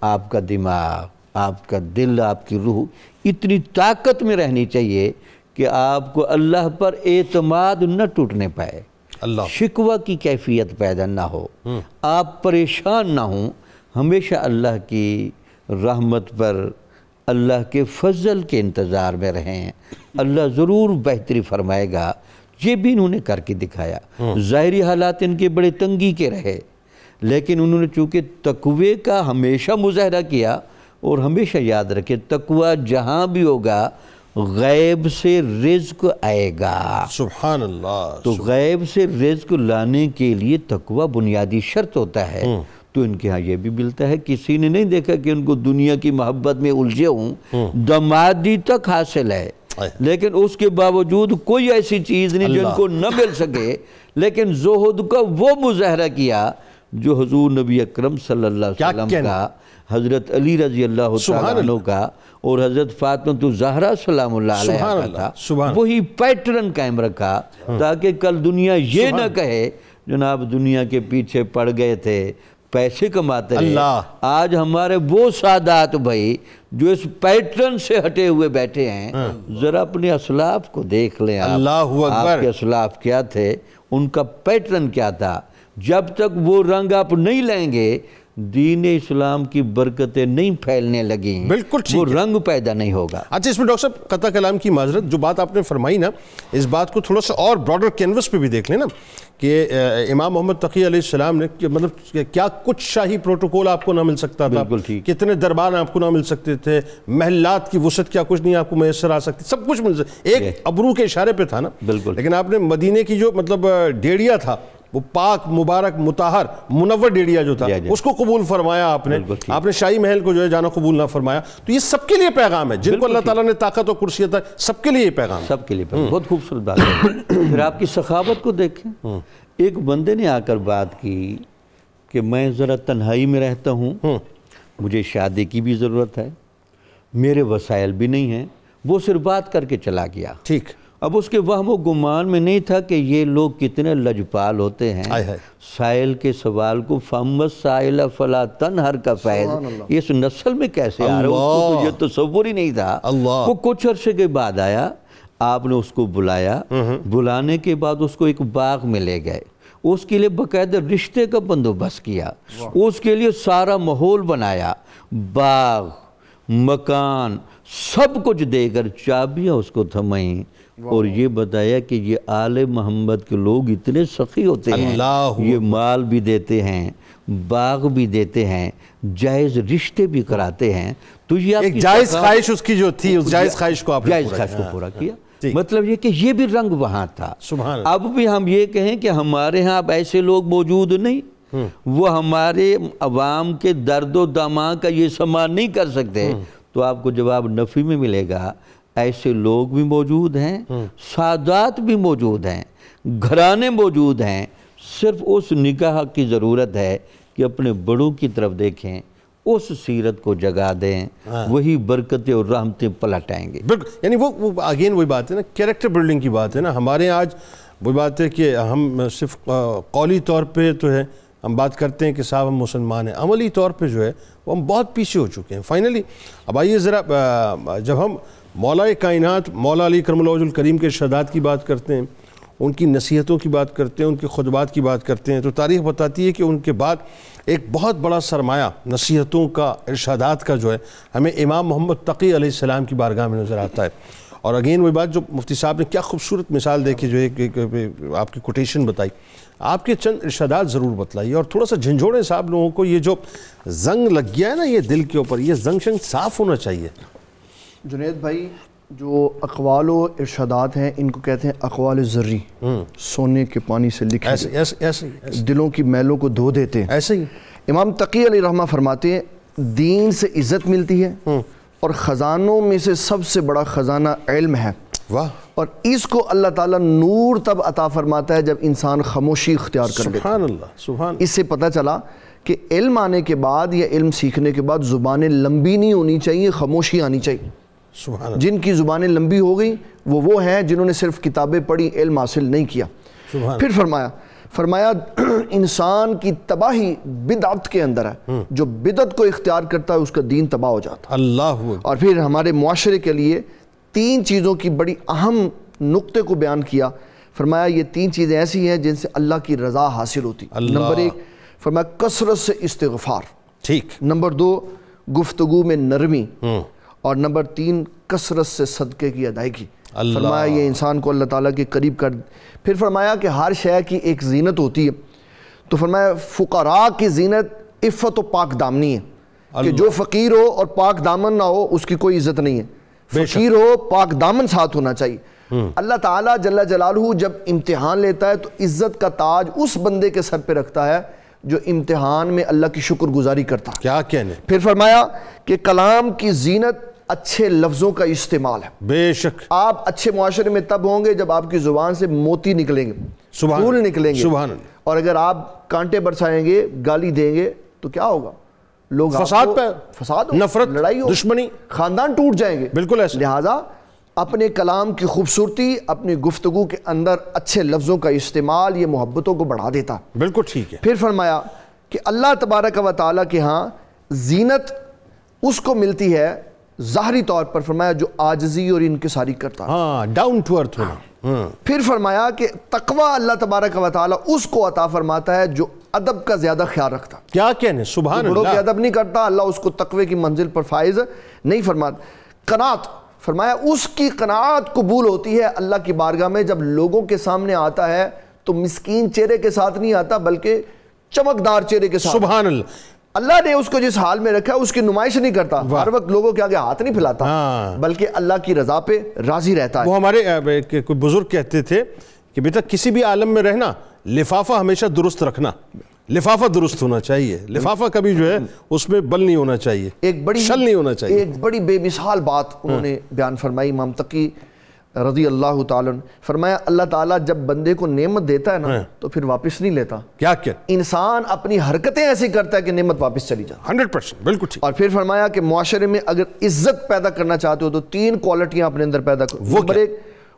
آپ کا دماغ، آپ کا دل، آپ کی روح اتنی طاقت میں رہنی چاہیے کہ آپ کو اللہ پر اعتماد نہ ٹوٹنے پائے، شکوہ کی کیفیت پیدا نہ ہو، آپ پریشان نہ ہوں، ہمیشہ اللہ کی رحمت پر، اللہ کے فضل کے انتظار میں رہیں. اللہ ضرور بہتری فرمائے گا. یہ بھی انہوں نے کر کے دکھایا. ظاہری حالات ان کے بڑے تنگی کے رہے، لیکن انہوں نے چونکہ تقوی کا ہمیشہ مظاہرہ کیا، اور ہمیشہ یاد رکھے تقوی جہاں بھی ہوگا غیب سے رزق آئے گا. سبحان اللہ. تو غیب سے رزق لانے کے لیے تقوی بنیادی شرط ہوتا ہے. تو ان کے ہاں یہ بھی ملتا ہے. کسی نے نہیں دیکھا کہ ان کو دنیا کی محبت میں الجھے ہوں، دمادی تک حاصل ہے، لیکن اس کے باوجود کوئی ایسی چیز نہیں جو ان کو نہ مل سکے. لیکن زہد کا وہ مظاہرہ کیا جو حضور نبی اکرم صلی اللہ علیہ وسلم کا، حضرت علی رضی اللہ تعالیٰ عنہ کا، اور حضرت فاطمہ الزہرا سلام اللہ علیہ کا تھا. وہی پیٹرن قائم رکھا تاکہ کل دنیا یہ نہ کہے جناب دنیا کے پیچھے پڑ گئے تھے، پیسے کماتے رہے. آج ہمارے وہ سادات بھائی جو اس پیٹرن سے ہٹے ہوئے بیٹھے ہیں، ذرا اپنے اسلاف کو دیکھ لیں. آپ کے اسلاف کیا تھے، ان کا پیٹرن کیا تھا. جب تک وہ رنگ آپ نہیں لیں گے دین اسلام کی برکتیں نہیں پھیلنے لگیں، بالکل وہ رنگ پیدا نہیں ہوگا. اچھا، اس میں ڈاکٹر صاحب قطع کلام کی معذرت، جو بات آپ نے فرمائی نا، اس بات کو تھوڑا سا اور براڈر کینوس پہ بھی دیکھ لیں نا کہ امام محمد تقی علیہ السلام نے مطلب کیا کچھ شاہی پروٹوکول آپ کو نہ مل سکتا تھا، کتنے دربار آپ کو نہ مل سکتے تھے، محلات کی وسعت کیا کچھ نہیں آپ کو میسر آ سکتی، سب کچھ مل سکتا، ایک ابرو کے اشارے پہ تھا نا. لیکن آپ نے مدینے کی جو مطلب ڈیڑیا تھا، وہ پاک مبارک مطہر منور ڈیڑیا جو تھا، اس کو قبول فرمایا آپ نے شاہی محل کو جو ہے جانا قبول نہ فرمایا. تو یہ سب کے لیے پیغام ہے، جن کو اللہ تعالیٰ نے طاقت و کرسی عطا، سب کے لیے یہ پیغام ہے. سب کے لیے پیغام. بہت خوبصورت بات ہے. پھر آپ کی سخاوت کو دیکھیں. ایک بندے نے آ کر بات کی کہ میں ذرا تنہائی میں رہتا ہوں، مجھے شادی کی بھی ضرورت ہے، میرے وسائل بھی نہیں ہیں. وہ صرف بات کر کے چلا گیا. ٹھیک. اب اس کے وہم و گمان میں نہیں تھا کہ یہ لوگ کتنے لجپال ہوتے ہیں. سائل کے سوال کو فَمَّ السَّائِلَ فَلَا تَنْهَرْ کا فیض اس نسل میں کیسے آ رہا ہے، اس کو تو یہ تصور ہی نہیں تھا. وہ کچھ عرصے کے بعد آیا، آپ نے اس کو بلایا. بلانے کے بعد اس کو ایک باغ میں لے گئے، اس کے لیے باقاعدہ رشتے کا بندوبست کیا، اس کے لیے سارا ماحول بنایا، باغ، مکان، سب کچھ دے کر چابیاں اس کو تھمائیں اور یہ بتایا کہ یہ آل محمد کے لوگ اتنے سخی ہوتے ہیں، یہ مال بھی دیتے ہیں، باغ بھی دیتے ہیں، جائز رشتے بھی کراتے ہیں. تو یہ ایک جائز خواہش اس کی جو تھی، اس جائز خواہش کو آپ نے جائز خواہش کو پورا کیا. مطلب یہ کہ یہ بھی رنگ وہاں تھا. اب بھی ہم یہ کہیں کہ ہمارے ہاں اب ایسے لوگ موجود نہیں، وہ ہمارے عوام کے درد و دماغ کا یہ سماع نہیں کر سکتے، تو آپ کو جواب نفی میں ملے گا. ایسے لوگ بھی موجود ہیں، سادات بھی موجود ہیں، گھرانے موجود ہیں. صرف اس نگاہ کی ضرورت ہے کہ اپنے بڑوں کی طرف دیکھیں، اس سیرت کو جگا دیں، وہی برکتیں اور رحمتیں پلٹ آئیں گے. بالکل، یعنی وہ اگین وہی بات ہے نا، کیریکٹر بلڈنگ کی بات ہے نا. ہمارے آج وہی بات ہے کہ ہم صرف قولی طور پہ تو ہے ہم بات کرتے ہیں کہ صاحب ہم مسلمان ہیں، عملی طور پہ جو ہے وہ ہم بہت پیچھے ہو چکے ہیں. فائنلی اب آئیے ذرا جب ہم مولا کائنات مولا علی کرم اللہ وجہ الکریم کے ارشادات کی بات کرتے ہیں، ان کی نصیحتوں کی بات کرتے ہیں، ان کے خطبات کی بات کرتے ہیں، تو تاریخ بتاتی ہے کہ ان کے بعد ایک بہت بڑا سرمایہ نصیحتوں کا، ارشادات کا جو ہے ہمیں امام محمد تقی علیہ السلام کی بارگاہ میں نظر آتا ہے. اور اگین وہی بات جو مفتی صاحب نے کیا خوبصورت مثال دے کے جو ہے آپ کی کوٹیشن بتائی، آپ کے چند ارشادات ضرور بتلائیے اور تھوڑا سا جھنجھوڑیں صاحب لوگوں کو. یہ جو زنگ لگ گیا ہے نا یہ دل کے اوپر، یہ زنگ شنگ صاف ہونا چاہیے. جنید بھائی، جو اقوال و ارشادات ہیں ان کو کہتے ہیں اقوال زرعی، سونے کے پانی سے لکھے ایسے دلوں کی میلوں کو دھو دیتے ہیں. ایسے ہی امام تقی علیہ رحمہ فرماتے ہیں دین سے عزت ملتی ہے اور خزانوں میں سے سب سے بڑا خزانہ علم ہے. واہ. اور اس کو اللہ تعالیٰ نور تب عطا فرماتا ہے جب انسان خاموشی اختیار کر لیتا ہے. سبحان اللہ، سبحان. اس سے پتہ چلا کہ علم آنے کے بعد یا علم سیکھنے کے بعد زبانیں لمبی نہیں ہونی چاہیے، خاموشی آنی چاہیے. سبحان اللہ. جن کی زبانیں لمبی ہو گئیں وہ ہیں جنہوں نے صرف کتابیں پڑھی، علم حاصل نہیں کیا. پھر فرمایا انسان کی تباہی بدعت کے اندر ہے، جو بدعت کو اختیار کرتا ہے اس کا دین تباہ ہو جاتا ہے. اللہ. اور پھر ہمارے معاشرے کے لیے 3 چیزوں کی بڑی اہم نقطے کو بیان کیا. فرمایا یہ 3 چیزیں ایسی ہیں جن سے اللہ کی رضا حاصل ہوتی. نمبر 1 فرمایا کثرت سے استغفار. ٹھیک. نمبر 2 گفتگو میں نرمی. اور نمبر 3 کثرت سے صدقے کی ادائیگی. فرمایا یہ انسان کو اللہ تعالیٰ کے قریب کر. پھر فرمایا کہ ہر شے کی ایک زینت ہوتی ہے، تو فرمایا فقراء کی زینت عفت و پاک دامنی ہے، کہ جو فقیر ہو اور پاک دامن نہ ہو اس کی کوئی عزت نہیں ہے. فقیر ہو، پاک دامن ساتھ ہونا چاہیے. اللہ تعالیٰ جل جلالہ جب امتحان لیتا ہے تو عزت کا تاج اس بندے کے سر پہ رکھتا ہے جو امتحان میں اللہ کی شکر گزاری کرتا ہے. کیا کہنے. پھر فرمایا کہ کلام کی زینت اچھے لفظوں کا استعمال ہے. بے شک. آپ اچھے معاشرے میں تب ہوں گے جب آپ کی زبان سے موتی نکلیں گے، پھول نکلیں گے. سبحان اللہ. اور اگر آپ کانٹے برسائیں گے، گالی دیں گے تو کیا ہوگا؟ لوگ فساد، نفرت، لڑائی ہو، دشمنی، خاندان ٹوٹ جائیں گے. بالکل ایسا. لہٰذا اپنے کلام کی خوبصورتی، اپنی گفتگو کے اندر اچھے لفظوں کا استعمال یہ محبتوں کو بڑھا دیتا. بالکل ٹھیک ہے. پھر فرمایا کہ اللہ تبارک و تعالیٰ کے ہاں زینت اس کو ملتی ہے ظاہری طور پر. فرمایا جو عاجزی اور انکساری کرتا ہے. ہاں، ڈاؤن ٹو ارتھ ہونا. پھر فرمایا کہ تقوی اللہ تبارک و تعالیٰ اس کو عطا فرماتا ہے جو ادب کا زیادہ خیال رکھتا. کیا کہنے. سبحان بڑوں اللہ. کے ادب نہیں کرتا، اللہ اس کو تقوی کی منزل پر فائز نہیں فرماتا. قناعت. فرمایا اس کی قناعت قبول ہوتی ہے اللہ کی بارگاہ میں جب لوگوں کے سامنے آتا ہے تو مسکین چہرے کے ساتھ نہیں آتا بلکہ چمکدار چہرے کے ساتھ. سبحان اللہ. اللہ نے اس کو جس حال میں رکھا ہے اس کی نمائش نہیں کرتا، ہر وقت لوگوں کے آگے ہاتھ نہیں پھیلاتا، بلکہ اللہ کی رضا پہ راضی رہتا ہے. وہ ہمارے کوئی بزرگ کہتے تھے کہ بیٹا کسی بھی عالم میں رہنا لفافہ ہمیشہ درست رکھنا. لفافہ درست ہونا چاہیے، لفافہ کبھی جو ہے اس میں بل نہیں ہونا چاہیے، شل نہیں ہونا چاہیے. ایک بڑی بے مثال بات انہوں نے بیان فرمائی امام تقی رضی اللہ تعالیٰ. فرمایا اللہ تعالیٰ جب بندے کو نعمت دیتا ہے نا تو پھر واپس نہیں لیتا. کیا انسان اپنی حرکتیں ایسی کرتا ہے کہ نعمت واپس چلی جاتی. 100% بالکل ٹھیک. اور پھر فرمایا کہ معاشرے میں اگر عزت پیدا کرنا چاہتے ہو تو 3 کوالٹیاں اپنے اندر پیدا کرو. نمبر 1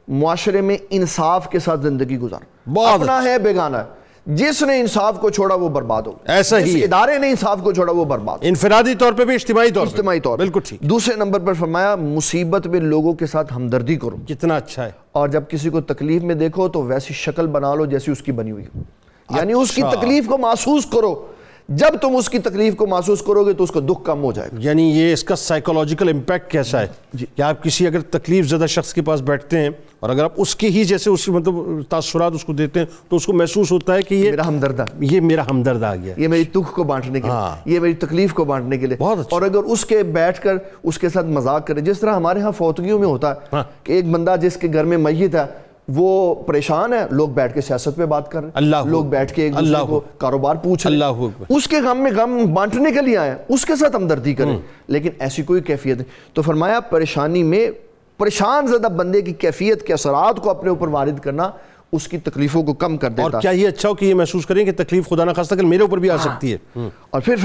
معاشرے میں انصاف کے ساتھ زندگی گزارو. اپنا ہے بیگانہ ہے، جس نے انصاف کو چھوڑا وہ برباد ہو. ایسا ہی جس ادارے نے انصاف کو چھوڑا وہ برباد. انفرادی طور پہ بھی اجتماعی طور بالکل ٹھیک. دوسرے نمبر پر فرمایا مصیبت میں لوگوں کے ساتھ ہمدردی کرو. کتنا اچھا ہے. اور جب کسی کو تکلیف میں دیکھو تو ویسی شکل بنا لو جیسی اس کی بنی ہوئی، یعنی اس کی تکلیف کو محسوس کرو جب تم اس کی تکلیف کو محسوس کرو گے تو اس کا دکھ کم ہو جائے گا. یعنی یہ اس کا سائیکولوجیکل امپیکٹ کیسا ہے کہ آپ کسی اگر تکلیف زدہ شخص کے پاس بیٹھتے ہیں اور اگر آپ اس کی ہی جیسے اس کی مطلب تاثرات اس کو دیتے ہیں تو اس کو محسوس ہوتا ہے کہ یہ میرا ہمدرد آ گیا, یہ میری دکھ کو بانٹنے کے لیے, یہ میری تکلیف کو بانٹنے کے لیے. اور اگر اس کے بیٹھ کر اس کے ساتھ مذاق کریں, جس طرح ہمارے ہاں فوتگیوں میں ہوتا ہے کہ ایک بندہ جس کے گھر میں میت ہے وہ پریشان ہے, لوگ بیٹھ کے سیاست پہ بات کر رہے ہیں, لوگ بیٹھ کے ایک دوسرے کو کاروبار پوچھ رہے ہیں, اس کے غم میں غم بانٹنے کے لیے آئے ہیں, اس کے ساتھ ہمدردی کریں, لیکن ایسی کوئی کیفیت نہیں. تو فرمایا پریشانی میں پریشان زدہ بندے کی کیفیت کے اثرات کو اپنے اوپر وارد کرنا اس کی تکلیفوں کو کم کر دیتا. اور کیا یہ اچھا ہو کہ یہ محسوس کریں کہ تکلیف خدا نہ خواستہ کہ میرے اوپر بھی آ سکتی ہے. اور پھر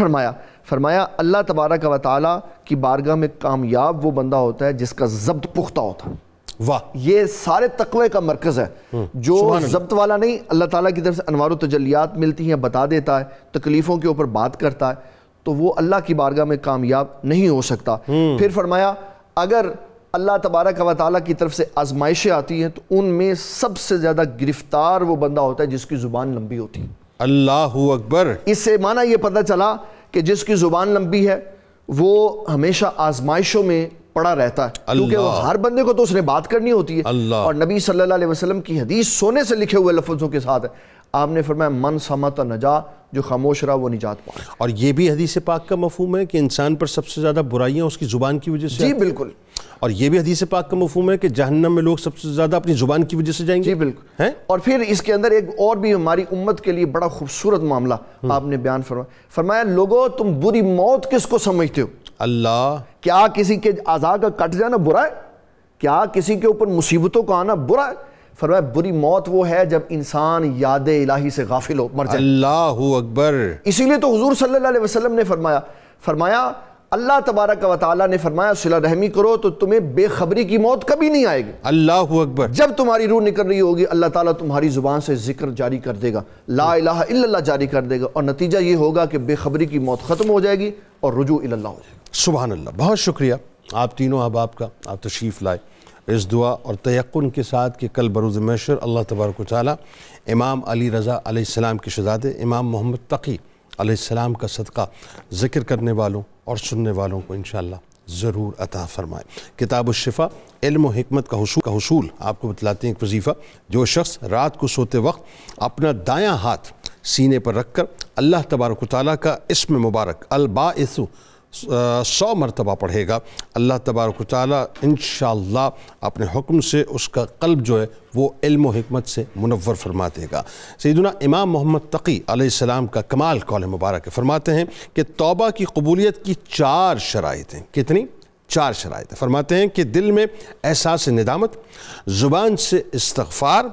فرمایا اللہ تبارک و تعالیٰ کی بارگاہ میں کامیاب وہ بندہ ہوتا ہے جس کا ضبط پختہ ہوتا ہے. واہ, یہ سارے تقوی کا مرکز ہے. جو ضبط والا نہیں, اللہ تعالیٰ کی طرف سے انوار و تجلیات ملتی ہیں, بتا دیتا ہے, تکلیفوں کے اوپر بات کرتا ہے, تو وہ اللہ کی بارگاہ میں کامیاب نہیں ہو سکتا. پھر فرمایا اگر اللہ تبارک و تعالیٰ کی طرف سے آزمائشیں آتی ہیں تو ان میں سب سے زیادہ گرفتار وہ بندہ ہوتا ہے جس کی زبان لمبی ہوتی ہے. اللہ اکبر. اس سے معنی یہ پتہ چلا کہ جس کی زبان لمبی ہے وہ ہمیشہ آزمائشوں میں پڑا رہتا ہے, کیونکہ وہ ہر بندے کو تو اس نے بات کرنی ہوتی ہے. اور نبی صلی اللہ علیہ وسلم کی حدیث سونے سے لکھے ہوئے لفظوں کے ساتھ ہے. آپ نے فرمایا من صمت نجا, جو خاموش رہا وہ نجات پائے. اور یہ بھی حدیث پاک کا مفہوم ہے کہ انسان پر سب سے زیادہ برائیاں اس کی زبان کی وجہ سے. جی بالکل. اور یہ بھی حدیث پاک کا مفہوم ہے کہ جہنم میں لوگ سب سے زیادہ اپنی زبان کی وجہ سے جائیں گے. جی بالکل. اور پھر اس کے اندر ایک اور بھی ہماری امت کے لیے بڑا خوبصورت معاملہ آپ نے بیان فرمایا لوگو تم بری موت کس کو سمجھتے ہو؟ اللہ, کیا کسی کے اعضاء کا کٹ جانا برا ہے؟ کیا کسی کے اوپر مصیبتوں کا آنا برا ہے؟ فرمایا بری موت وہ ہے جب انسان یاد الہی سے غافل ہو, مر جائے. اللہ اکبر. اسی لیے تو حضور صلی اللہ علیہ وسلم نے فرمایا اللہ تبارک و تعالیٰ نے فرمایا صلہ رحمی کرو تو تمہیں بے خبری کی موت کبھی نہیں آئے گی. اللہ اکبر. جب تمہاری روح نکل رہی ہوگی اللہ تعالیٰ تمہاری زبان سے ذکر جاری کر دے گا, لا الہ الا اللہ جاری کر دے گا, اور نتیجہ یہ ہوگا کہ بے خبری کی موت ختم ہو جائے گی اور رجوع الی اللہ ہو جائے گا. سبحان اللہ. بہت شکریہ آپ تینوں احباب کا, آپ تشریف لائے اس دعا اور تیقن کے ساتھ کہ کل بروز محشر اللہ تبارک و تعالیٰ امام علی رضا علیہ السلام کے شہزادے امام محمد تقی علیہ السلام کا صدقہ ذکر کرنے والوں اور سننے والوں کو انشاءاللہ ضرور عطا فرمائے. کتاب الشفا علم و حکمت کا حصول آپ کو بتلاتے ہیں ایک وظیفہ. جو شخص رات کو سوتے وقت اپنا دایاں ہاتھ سینے پر رکھ کر اللہ تبارک و تعالیٰ کا اسم مبارک الباعث 100 مرتبہ پڑھے گا, اللہ تبارک و تعالیٰ انشاءاللہ اپنے حکم سے اس کا قلب جو ہے وہ علم و حکمت سے منور فرما دے گا. سیدنا امام محمد تقی علیہ السلام کا کمال قول مبارک فرماتے ہیں کہ توبہ کی قبولیت کی 4 شرائط ہیں. کتنی؟ 4 شرائط. فرماتے ہیں کہ دل میں احساس ندامت, زبان سے استغفار,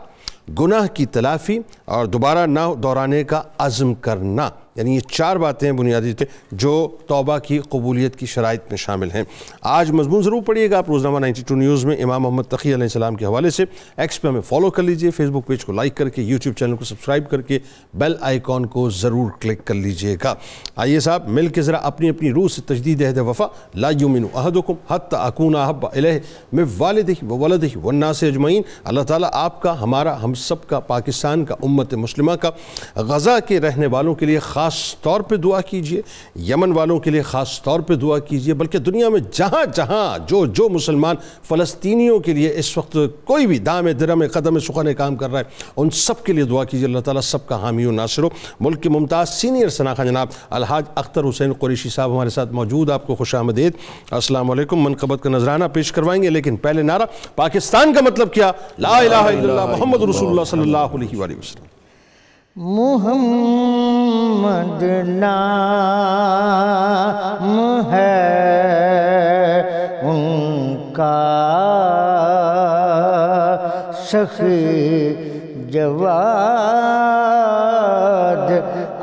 گناہ کی تلافی اور دوبارہ نہ دہرانے کا عزم کرنا. یعنی یہ 4 باتیں بنیادی تھے جو توبہ کی قبولیت کی شرائط میں شامل ہیں. آج مضمون ضرور پڑھیے گا آپ روزنامہ 92 نیوز میں امام محمد تقی علیہ السلام کے حوالے سے. ایکس پہ ہمیں فالو کر لیجئے, فیس بک پیج کو لائک کر کے, یوٹیوب چینل کو سبسکرائب کر کے بیل آئیکن کو ضرور کلک کر لیجئے گا. آئیے صاحب مل کے ذرا اپنی اپنی روح سے تجدید عہد وفا. لا یؤمن احدکم حتی اکون احب الیہ من والدہ وولدہ والناس اجمعین. اللہ تعالیٰ آپ کا, ہمارا, ہم سب کا, پاکستان کا, امت مسلمہ کا, غزہ کے رہنے والوں کے لیے خاص طور پہ دعا کیجئے, یمن والوں کے لیے خاص طور پہ دعا کیجئے, بلکہ دنیا میں جہاں جہاں جو مسلمان فلسطینیوں کے لیے اس وقت کوئی بھی دام درم قدم سخن کام کر رہا ہے ان سب کے لیے دعا کیجئے. اللہ تعالیٰ سب کا حامی و ناصر ہو. ملک کے ممتاز سینئر سناخہ جناب الحاج اختر حسین قریشی صاحب ہمارے ساتھ موجود, آپ کو خوش آمدید. السلام علیکم. منقبت کا نذرانہ پیش کروائیں گے, لیکن پہلے نعرہ پاکستان کا مطلب کیا؟ لا الہ الا اللہ محمد رسول اللہ صلی اللہ علیہ وآلہ وسلم. محمد نام ہے ان کا, سخی جواد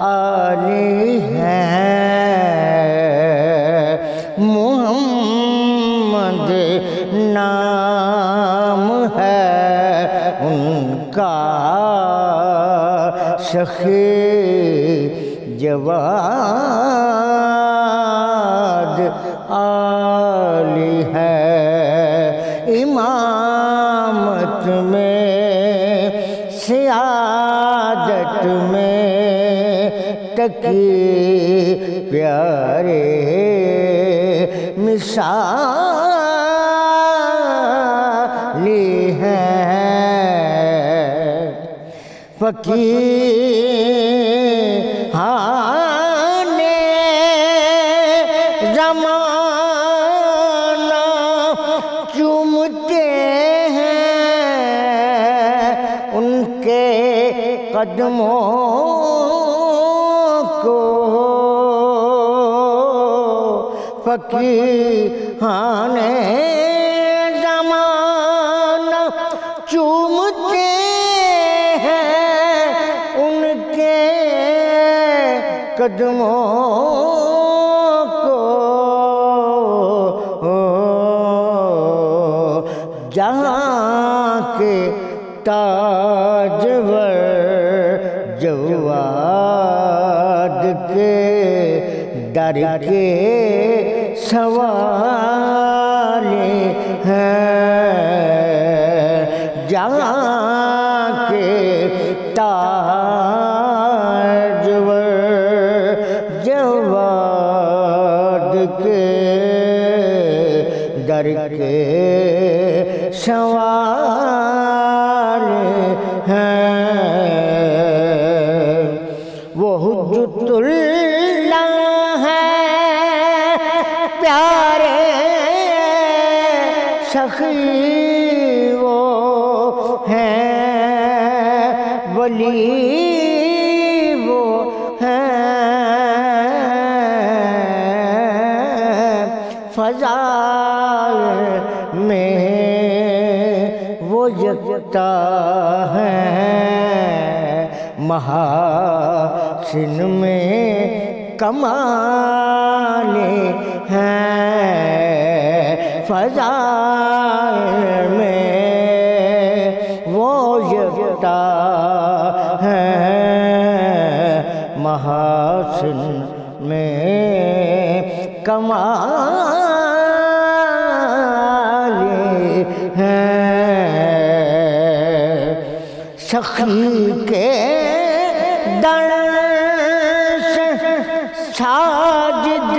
عالی ہیں. محمد نام ہے ان کا, سخی جواد عالی ہے. امامت میں, سیادت میں, تکی پیارے مثالی ہیں فقیہان زمانہ چومتے ہیں ان کے قدموں کو فقیہان زمانہ چومتے ہیں ان کے قدموں کو جہاں کے تاجور جواد کے در کے سوالے ہیں جہاں کے تاجور جواد کے در کے سوال ہیں وہ حجت اللہ ہے پیارے سخی وہ ہیں ولی وہ ہیں فضائل میں وہ یکتا ہیں محاسن میں کمال ہیں فضائل میں وہ یکتا ہیں محاسن میں کمال ہیں سخی کے در سے ساجد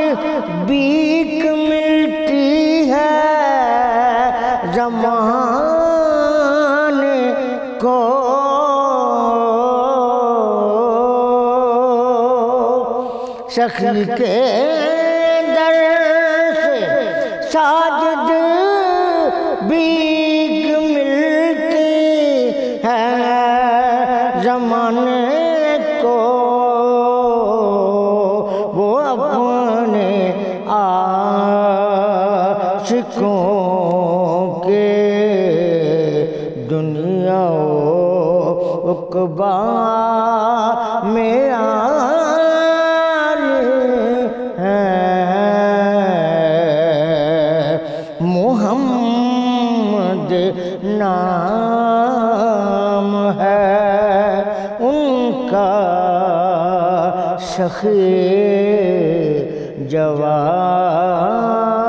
بیک ملتی ہے زمانے کو سخی کے در سے ساجد بیک ملتی ہے زمانے کو وہ اپنے عاشقوں کے دنیا و عقبا میں آل ہیں محمد نام ہے ان کا سخی جواد